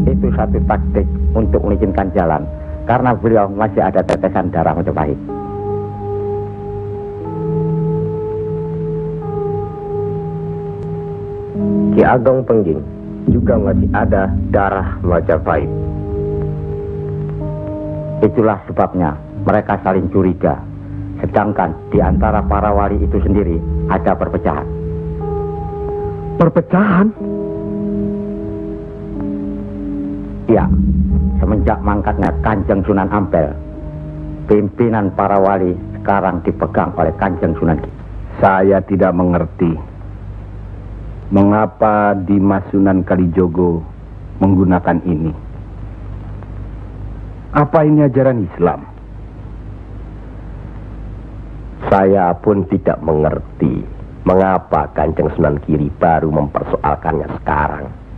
Itu satu taktik untuk melicinkan jalan, karena beliau masih ada tetesan darah Majapahit. Ki Ageng Pengging juga masih ada darah Majapahit. Itulah sebabnya mereka saling curiga, sedangkan di antara para wali itu sendiri ada perpecahan. Perpecahan? Ya, semenjak mangkatnya Kanjeng Sunan Ampel, pimpinan para wali sekarang dipegang oleh Kanjeng Sunan Giri. Saya tidak mengerti mengapa Dimas Sunan Kalijogo menggunakan ini. Apa ini ajaran Islam? Saya pun tidak mengerti mengapa Kanjeng Sunan Giri baru mempersoalkannya sekarang.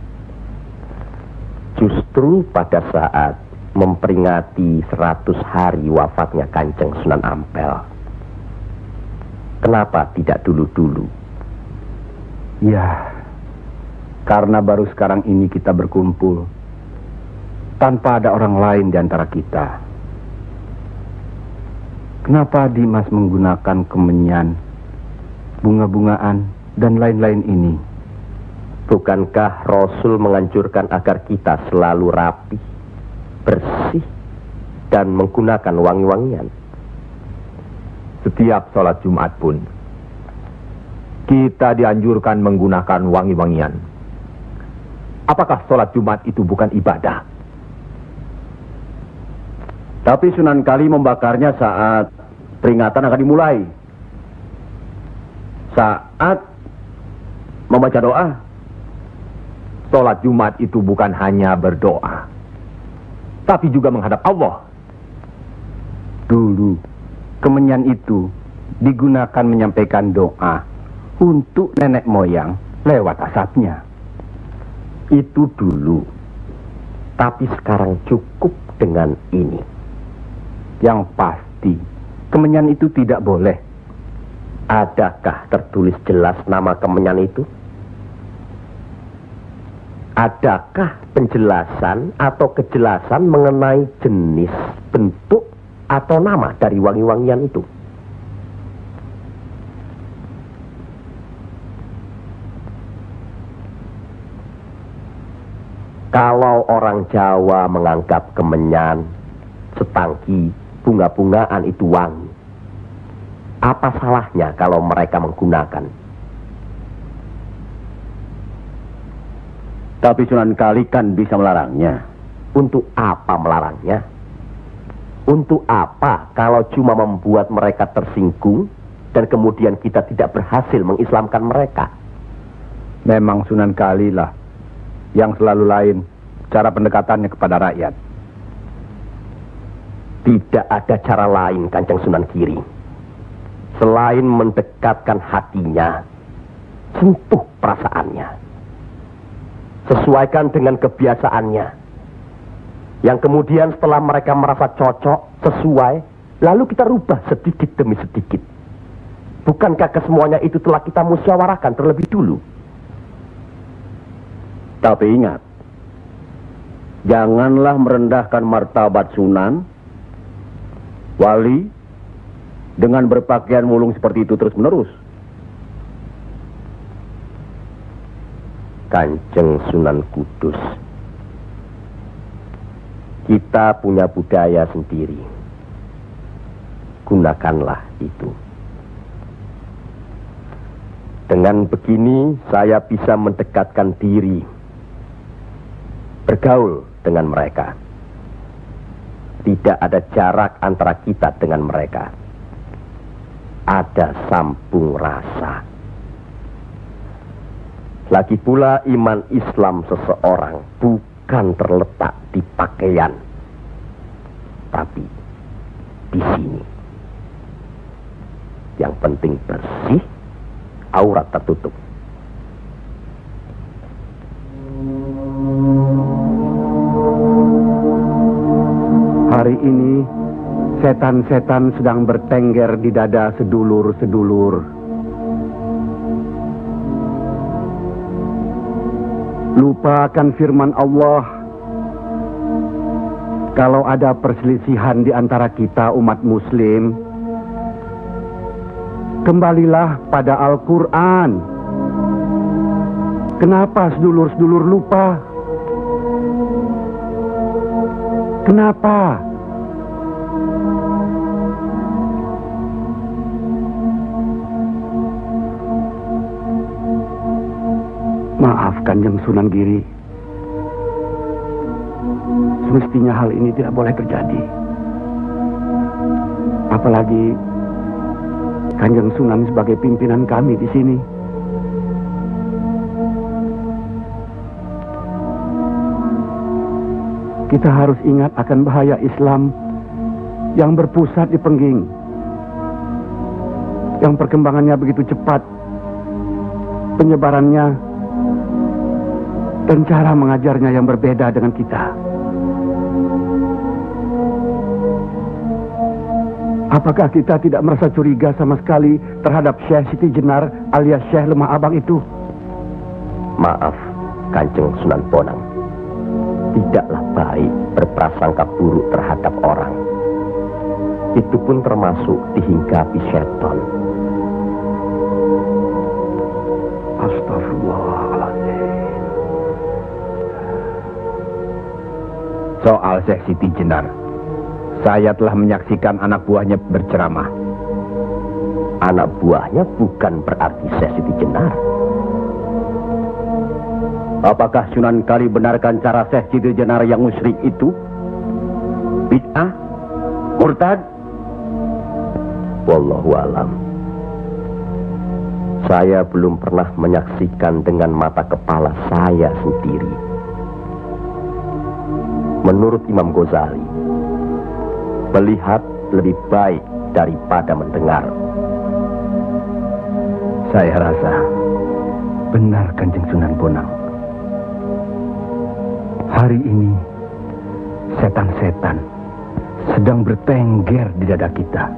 Justru pada saat memperingati 100 hari wafatnya Kanjeng Sunan Ampel. Kenapa tidak dulu-dulu? Ya, karena baru sekarang ini kita berkumpul tanpa ada orang lain di antara kita. Kenapa Dimas menggunakan kemenyan, bunga-bungaan, dan lain-lain ini? Bukankah Rasul menganjurkan agar kita selalu rapi, bersih, dan menggunakan wangi-wangian? Setiap sholat Jumat pun, kita dianjurkan menggunakan wangi-wangian. Apakah sholat Jumat itu bukan ibadah? Tapi Sunan Kali membakarnya saat peringatan akan dimulai. Saat membaca doa. Sholat Jumat itu bukan hanya berdoa, tapi juga menghadap Allah. Dulu, kemenyan itu digunakan menyampaikan doa untuk nenek moyang lewat asapnya. Itu dulu. Tapi sekarang cukup dengan ini. Yang pasti, kemenyan itu tidak boleh. Adakah tertulis jelas nama kemenyan itu? Adakah penjelasan atau kejelasan mengenai jenis, bentuk, atau nama dari wangi-wangian itu? Kalau orang Jawa menganggap kemenyan, setangki, bunga-bungaan itu wangi, apa salahnya kalau mereka menggunakan? Tapi Sunan Kali kan bisa melarangnya. Untuk apa melarangnya? Untuk apa kalau cuma membuat mereka tersinggung dan kemudian kita tidak berhasil mengislamkan mereka? Memang Sunan Kali lah yang selalu lain cara pendekatannya kepada rakyat. Tidak ada cara lain, Kanjeng Sunan Giri, selain mendekatkan hatinya, sentuh perasaannya, sesuaikan dengan kebiasaannya. Yang kemudian setelah mereka merasa cocok, sesuai, lalu kita rubah sedikit demi sedikit. Bukankah kesemuanya itu telah kita musyawarahkan terlebih dulu? Tapi ingat, janganlah merendahkan martabat Sunan Wali dengan berpakaian mulung seperti itu terus-menerus. Kanjeng Sunan Kudus, kita punya budaya sendiri. Gunakanlah itu. Dengan begini saya bisa mendekatkan diri, bergaul dengan mereka. Tidak ada jarak antara kita dengan mereka. Ada sambung rasa. Lagi pula iman Islam seseorang bukan terletak di pakaian, tapi di sini. Yang penting bersih, aurat tertutup. Hari ini setan-setan sedang bertengger di dada sedulur-sedulur. Lupa akan firman Allah. Kalau ada perselisihan di antara kita umat muslim, kembalilah pada Al-Quran. Kenapa sedulur-sedulur lupa? Kenapa? Maaf Kanjeng Sunan Giri. Semestinya hal ini tidak boleh terjadi. Apalagi Kanjeng Sunan sebagai pimpinan kami di sini. Kita harus ingat akan bahaya Islam yang berpusat di Pengging, yang perkembangannya begitu cepat, penyebarannya dan cara mengajarnya yang berbeda dengan kita. Apakah kita tidak merasa curiga sama sekali terhadap Syekh Siti Jenar alias Syekh Lemah Abang itu? Maaf, Kanjeng Sunan Bonang. Tidaklah baik berprasangka buruk terhadap orang. Itu pun termasuk dihinggapi setan. Astagfirullahaladzim. Soal Syekh Siti Jenar, saya telah menyaksikan anak buahnya berceramah. Anak buahnya bukan berarti Syekh Siti Jenar. Apakah Sunan Kali benarkan cara Syekh Siti Jenar yang musyrik itu? Bid'ah? Murtad? Wallahu alam. Saya belum pernah menyaksikan dengan mata kepala saya sendiri. Menurut Imam Ghazali, melihat lebih baik daripada mendengar. Saya rasa benar Kanjeng Sunan Bonang. Hari ini setan-setan sedang bertengger di dada kita.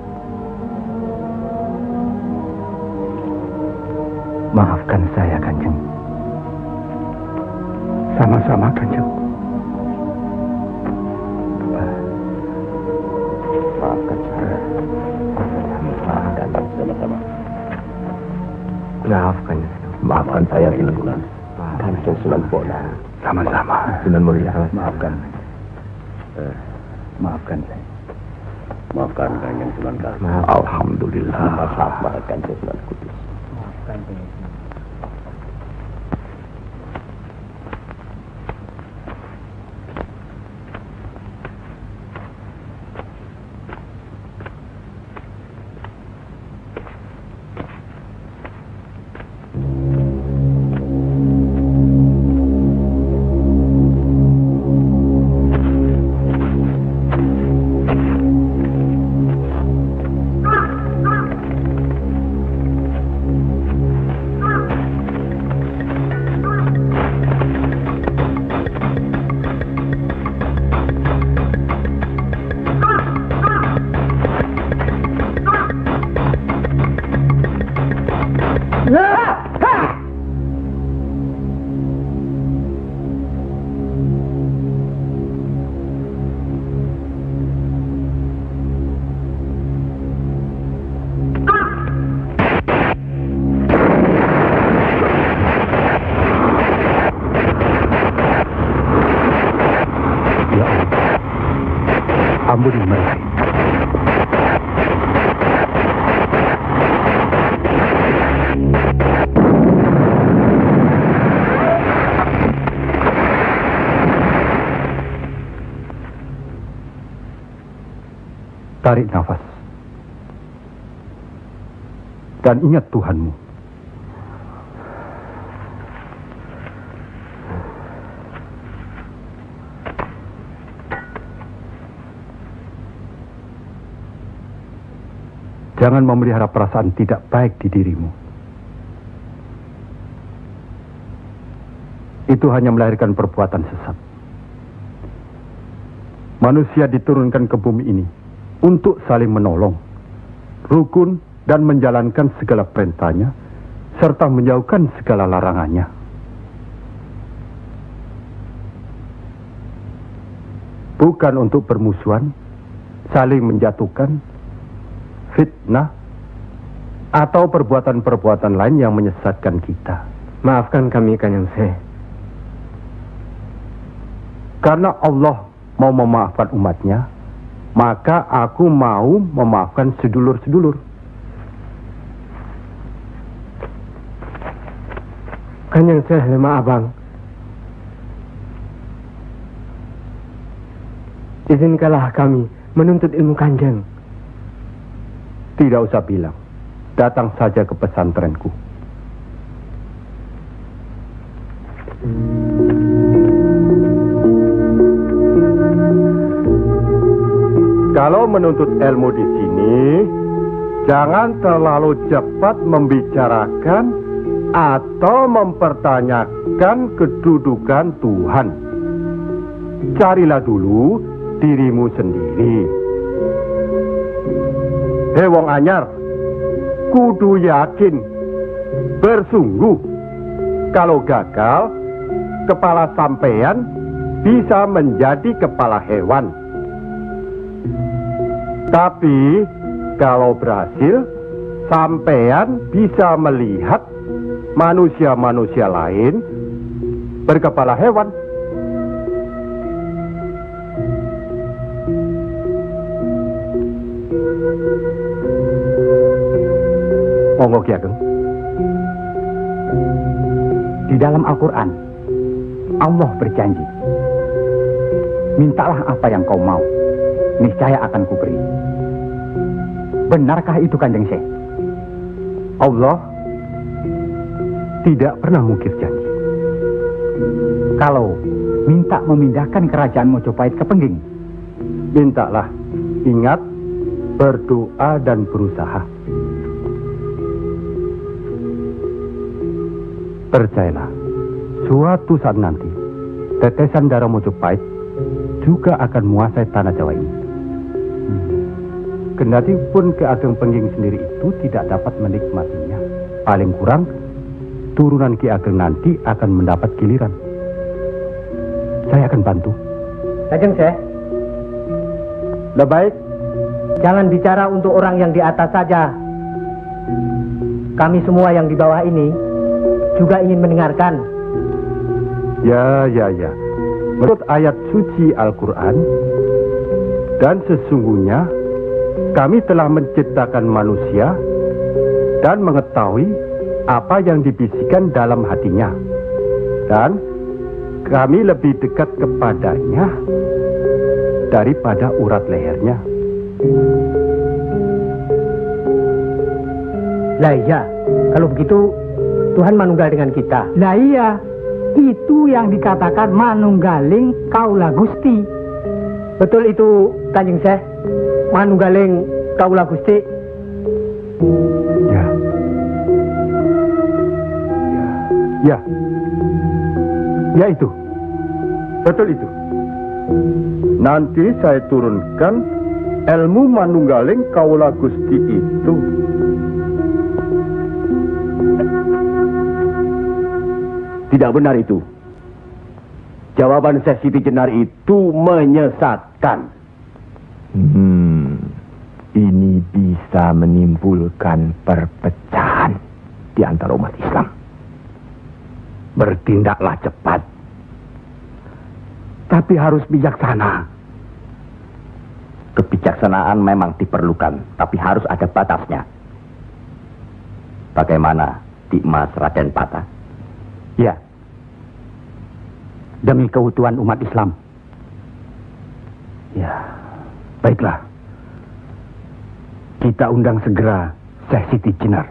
Maafkan saya Kanjeng. Sama-sama Kanjeng. Maafkan saya. Maafkan sama-sama. Maafkan. Maafkan saya Sunan. Kanjeng Sunan Bonang. Sama-sama. Sunan Muria. Maafkan. Maafkan saya. Maafkan Kanjeng Sunan Kali. Alhamdulillah. Sama-sama Kanjeng Sunan Kudus. Maafkan Kanjeng Sunan. Ampuni mereka. Tarik nafas. Dan ingat Tuhanmu. Jangan memelihara perasaan tidak baik di dirimu. Itu hanya melahirkan perbuatan sesat. Manusia diturunkan ke bumi ini untuk saling menolong, rukun, dan menjalankan segala perintahnya, serta menjauhkan segala larangannya. Bukan untuk permusuhan, saling menjatuhkan, fitnah, atau perbuatan-perbuatan lain yang menyesatkan kita. Maafkan kami, Kanjeng Syekh. Karena Allah mau memaafkan umatnya, maka aku mau memaafkan sedulur-sedulur. Kanjeng Syekh lemah abang. Izinkanlah kami menuntut ilmu Kanjeng. Tidak usah bilang. Datang saja ke pesantrenku. Kalau menuntut ilmu di sini, jangan terlalu cepat membicarakan atau mempertanyakan kedudukan Tuhan. Carilah dulu dirimu sendiri. Hei wong anyar, kudu yakin, bersungguh. Kalau gagal, kepala sampean bisa menjadi kepala hewan. Tapi kalau berhasil, sampean bisa melihat manusia-manusia lain berkepala hewan. Monggo Ki Ageng. Di dalam Al-Quran, Allah berjanji, mintalah apa yang kau mau, niscaya akan kuberi. Benarkah itu, Kanjeng Syekh? Allah tidak pernah mungkir janji. Kalau minta memindahkan kerajaan Mojopahit ke Pengging, mintalah. Ingat, berdoa dan berusaha. Percayalah, suatu saat nanti, tetesan darah Mojopahit juga akan menguasai tanah Jawa ini. Kendati pun Ki Ageng Pengging sendiri itu tidak dapat menikmatinya. Paling kurang, turunan Ki Ageng nanti akan mendapat giliran. Saya akan bantu. Kanjeng Syekh, Lebih baik, jangan bicara untuk orang yang di atas saja. Kami semua yang di bawah ini juga ingin mendengarkan. Ya. Menurut ayat suci Al-Quran, dan sesungguhnya kami telah menciptakan manusia dan mengetahui apa yang dibisikkan dalam hatinya. Dan kami lebih dekat kepadanya daripada urat lehernya. Lah iya, kalau begitu Tuhan manunggal dengan kita. Lah iya, itu yang dikatakan manunggaling kaula Gusti. Betul itu, Kanjeng Syekh. Manunggaling kaula Gusti. Ya itu. Betul itu. Nanti saya turunkan ilmu manunggaling kaula Gusti itu. Tidak benar itu. Jawaban Syekh Siti Jenar itu menyesatkan. Ini bisa menimbulkan perpecahan di antara umat Islam. Bertindaklah cepat. Tapi harus bijaksana. Kebijaksanaan memang diperlukan, tapi harus ada batasnya. Bagaimana, Dimas Raden Patah? Ya. Demi keutuhan umat Islam. Ya, baiklah. Kita undang segera Syekh Siti Jenar.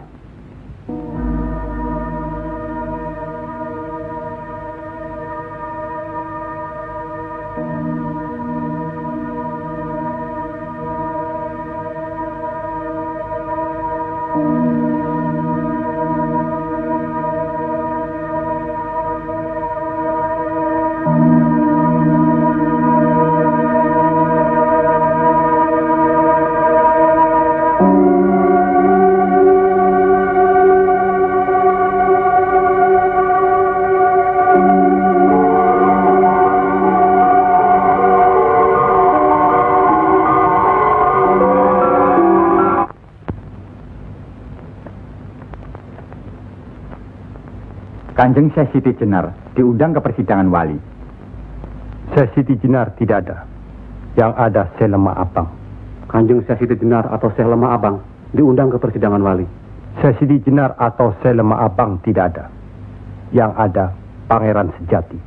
Kanjeng Syekh Siti Jenar diundang ke persidangan wali. Syekh Siti Jenar tidak ada. Yang ada Syekh Lemah Abang. Kanjeng Syekh Siti Jenar atau Syekh Lemah Abang diundang ke persidangan wali. Syekh Siti Jenar atau Syekh Lemah Abang tidak ada. Yang ada Pangeran Sejati.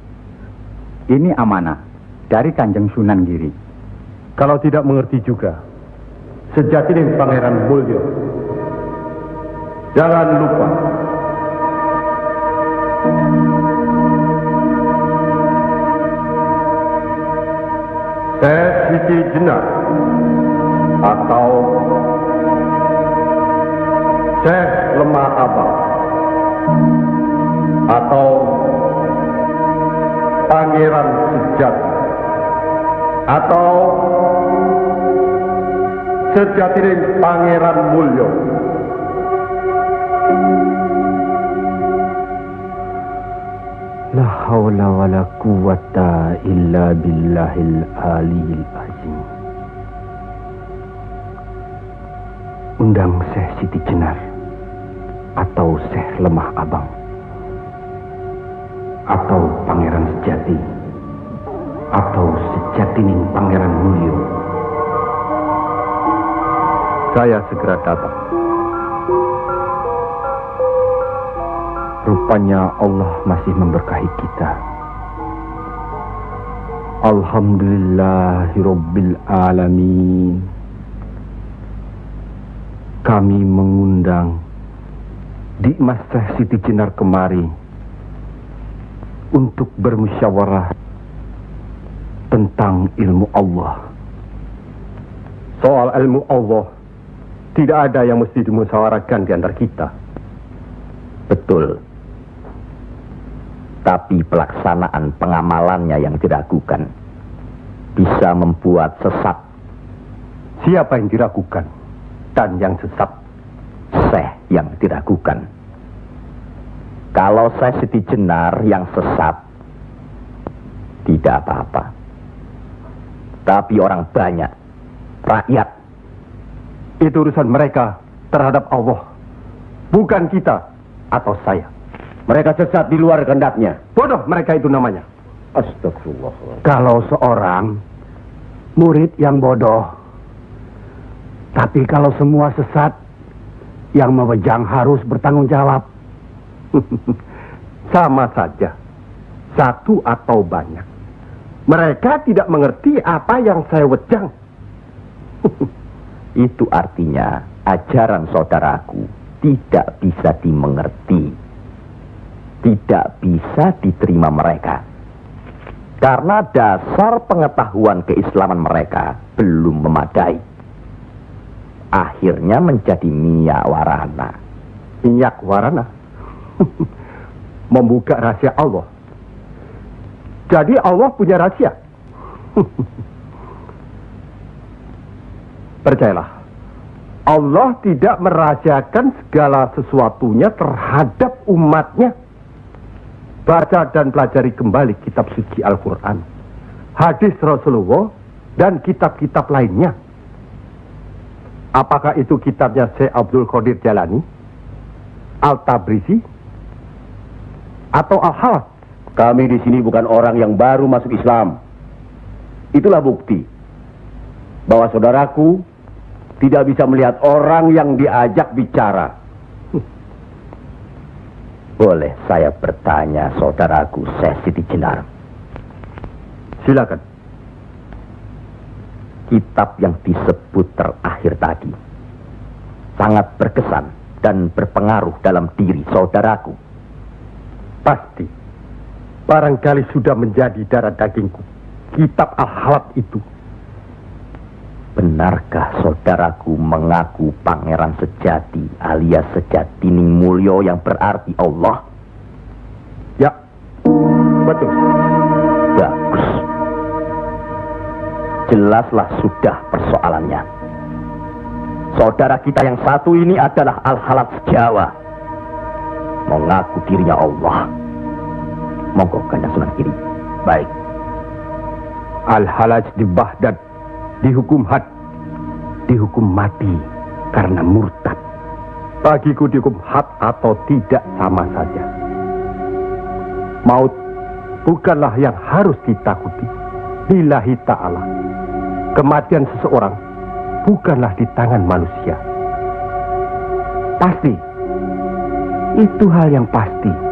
Ini amanah dari Kanjeng Sunan Giri. Kalau tidak mengerti juga, Sejati dan Pangeran Mulyo. Jangan lupa. Syekh Siti Jenar atau Syekh Lemah Abang atau Pangeran Sejati atau Sejati dan Pangeran Mulyo. La haula wa la quwata illa billahil aliyil azim. Undang Syekh Siti Jenar atau Syekh Lemah Abang atau Pangeran Sejati atau Sejatining Pangeran Mulyo. Saya segera datang. Rupanya Allah masih memberkahi kita. Alhamdulillahirabbil alamin. Kami mengundang Dimas Syekh Siti Jenar kemari untuk bermusyawarah tentang ilmu Allah. Soal ilmu Allah tidak ada yang mesti dimusyawarahkan di antara kita. Betul. Tapi pelaksanaan pengamalannya yang diragukan bisa membuat sesat. Siapa yang diragukan dan yang sesat? Syekh yang diragukan. Kalau Syekh Siti Jenar yang sesat, tidak apa-apa. Tapi orang banyak, rakyat, itu urusan mereka terhadap Allah, bukan kita atau saya. Mereka sesat di luar kehendaknya. Bodoh mereka itu namanya. Astagfirullah. Kalau seorang murid yang bodoh, tapi kalau semua sesat, yang memegang harus bertanggung jawab. Sama saja, satu atau banyak. Mereka tidak mengerti apa yang saya wejang. Itu artinya ajaran saudaraku tidak bisa dimengerti, tidak bisa diterima mereka. Karena dasar pengetahuan keislaman mereka belum memadai. Akhirnya menjadi minyak warana. Minyak warana? Membuka rahasia Allah. Jadi Allah punya rahasia. Percayalah, Allah tidak merahasiakan segala sesuatunya terhadap umatnya. Baca dan pelajari kembali kitab suci Al-Quran, hadis Rasulullah, dan kitab-kitab lainnya. Apakah itu kitabnya Syekh Abdul Qadir Jalani, Al-Tabrizi, atau Al-Halath? Kami di sini bukan orang yang baru masuk Islam. Itulah bukti bahwa saudaraku tidak bisa melihat orang yang diajak bicara. Boleh saya bertanya, saudaraku Syekh Siti Jenar? Silakan. Kitab yang disebut terakhir tadi sangat berkesan dan berpengaruh dalam diri saudaraku. Pasti. Barangkali sudah menjadi darah dagingku. Kitab Al-Halath itu. Benarkah saudaraku mengaku pangeran sejati alias Sejatining Mulyo yang berarti Allah? Ya, betul. Bagus. Jelaslah sudah persoalannya. Saudara kita yang satu ini adalah Al-Halath Jawa. Mengaku dirinya Allah. Monggo Kanjeng Sunan Giri. Baik. Al-Halath di Baghdad dihukum had, dihukum mati karena murtad. Bagiku dihukum had atau tidak sama saja. Maut bukanlah yang harus ditakuti. Lillahi ta'ala. Kematian seseorang bukanlah di tangan manusia. Pasti. Itu hal yang pasti.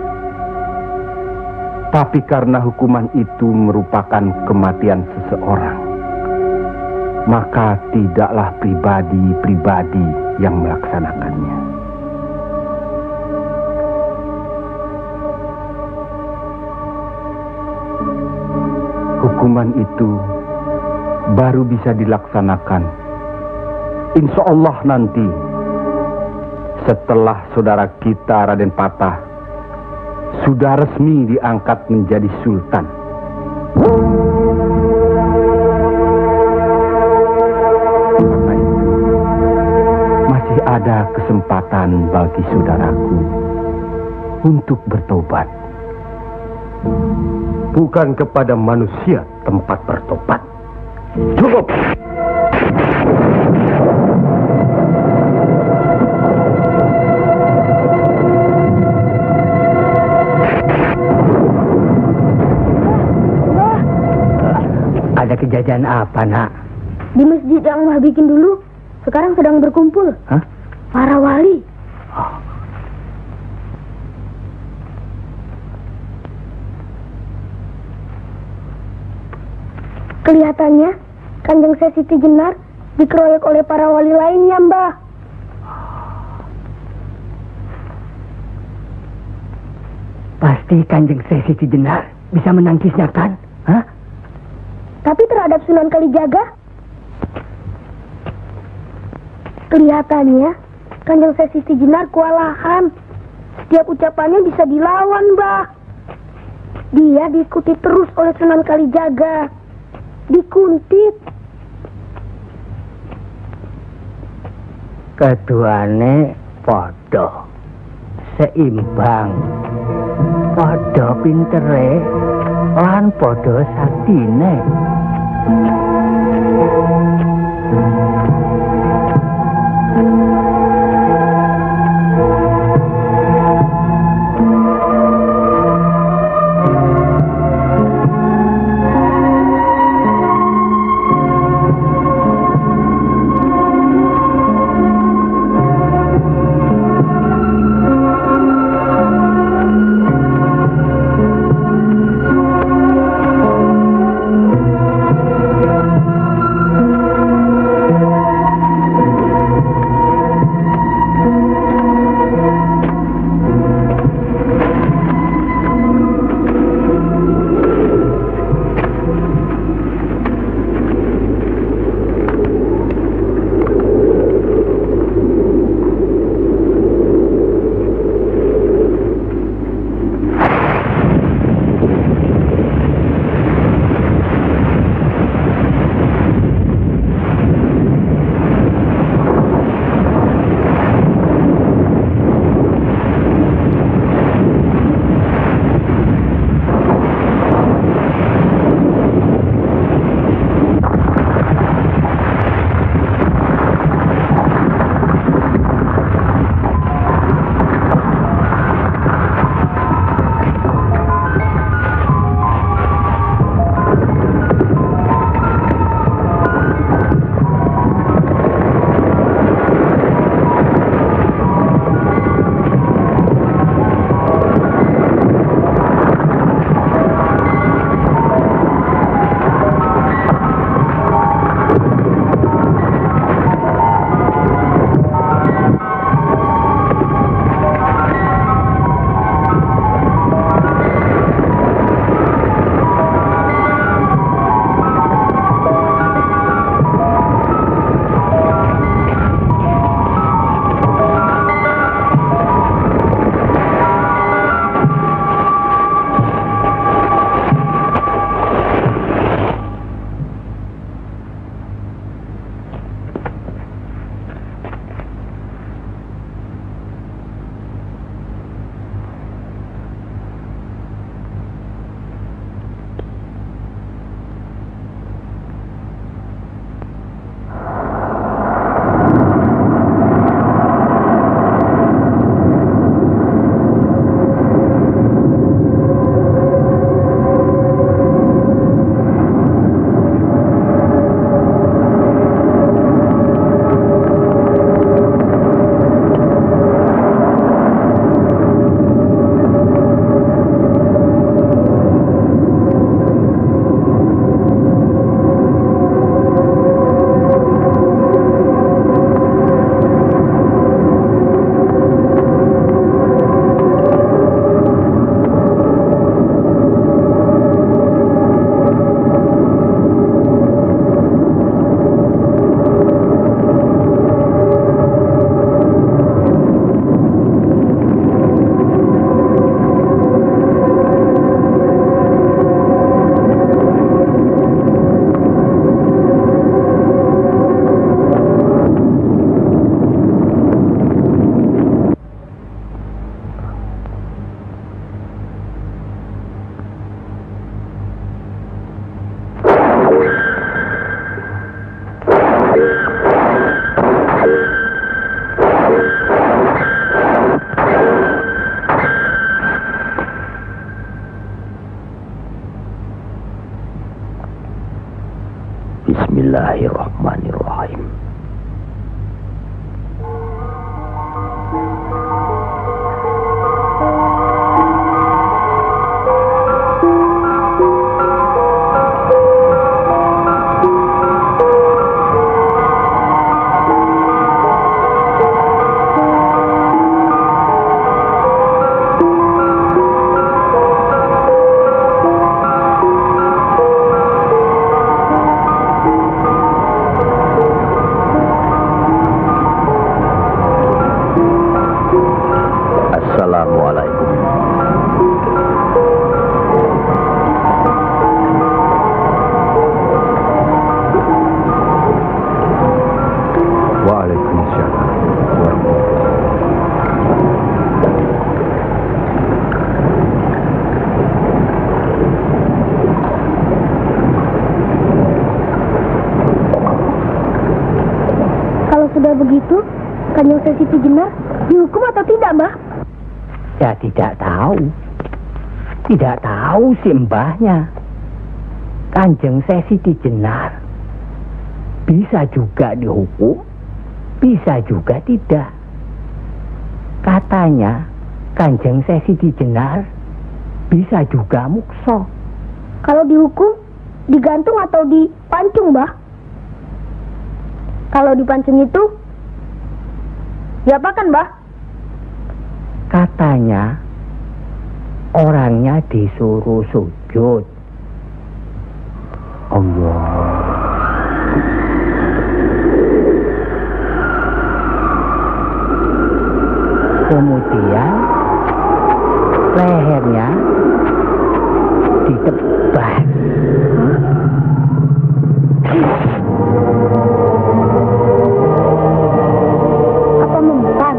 Tapi karena hukuman itu merupakan kematian seseorang, maka tidaklah pribadi-pribadi yang melaksanakannya. Hukuman itu baru bisa dilaksanakan, insya Allah nanti, setelah saudara kita Raden Patah sudah resmi diangkat menjadi sultan. Karena itu, masih ada kesempatan bagi saudaraku untuk bertobat. Bukan kepada manusia tempat bertobat. Cukup! Ada kejadian apa, Nak? Di masjid yang Mbah bikin dulu, sekarang sedang berkumpul. Hah? Para wali. Kelihatannya, Kanjeng Syekh Siti Jenar dikeroyok oleh para wali lainnya, Mbah. Pasti Kanjeng Syekh Siti Jenar bisa menangkisnya, kan? Hah? Tapi terhadap Sunan Kalijaga, kelihatannya Kanjeng Syekh Siti Jenar kewalahan. Setiap ucapannya bisa dilawan, Mbah. Dia diikuti terus oleh Sunan Kalijaga. Dikuntit. Keduane podo, seimbang, podo pintere, lan podo saktine. Bismillahirrahmanirrahim. Assalamualaikum. Waalaikumsalam Kalau sudah begitu, Kanjeng Sesiti Jenar dihukum atau tidak, Mbah? Ya tidak tahu. Tidak tahu si mbahnya. Kanjeng Sesiti Jenar bisa juga dihukum, bisa juga tidak. Katanya Kanjeng Sesiti Jenar bisa juga mukso. Kalau dihukum, digantung atau dipancung, Mbah? Kalau dipancung itu, diapakan, Mbah? Katanya orangnya disuruh sujud. Allah. Kemudian lehernya ditebas. Apa mempan?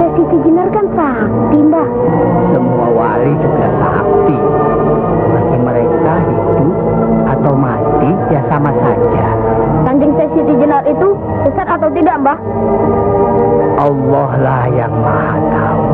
Sesiti Jenar kan sakti, Mbah. Semua wali juga sakti. Bagi mereka hidup atau mati ya sama saja. Kanjeng Sesiti Jenar itu sesat atau tidak, Mbah? Allah lah yang maha tahu.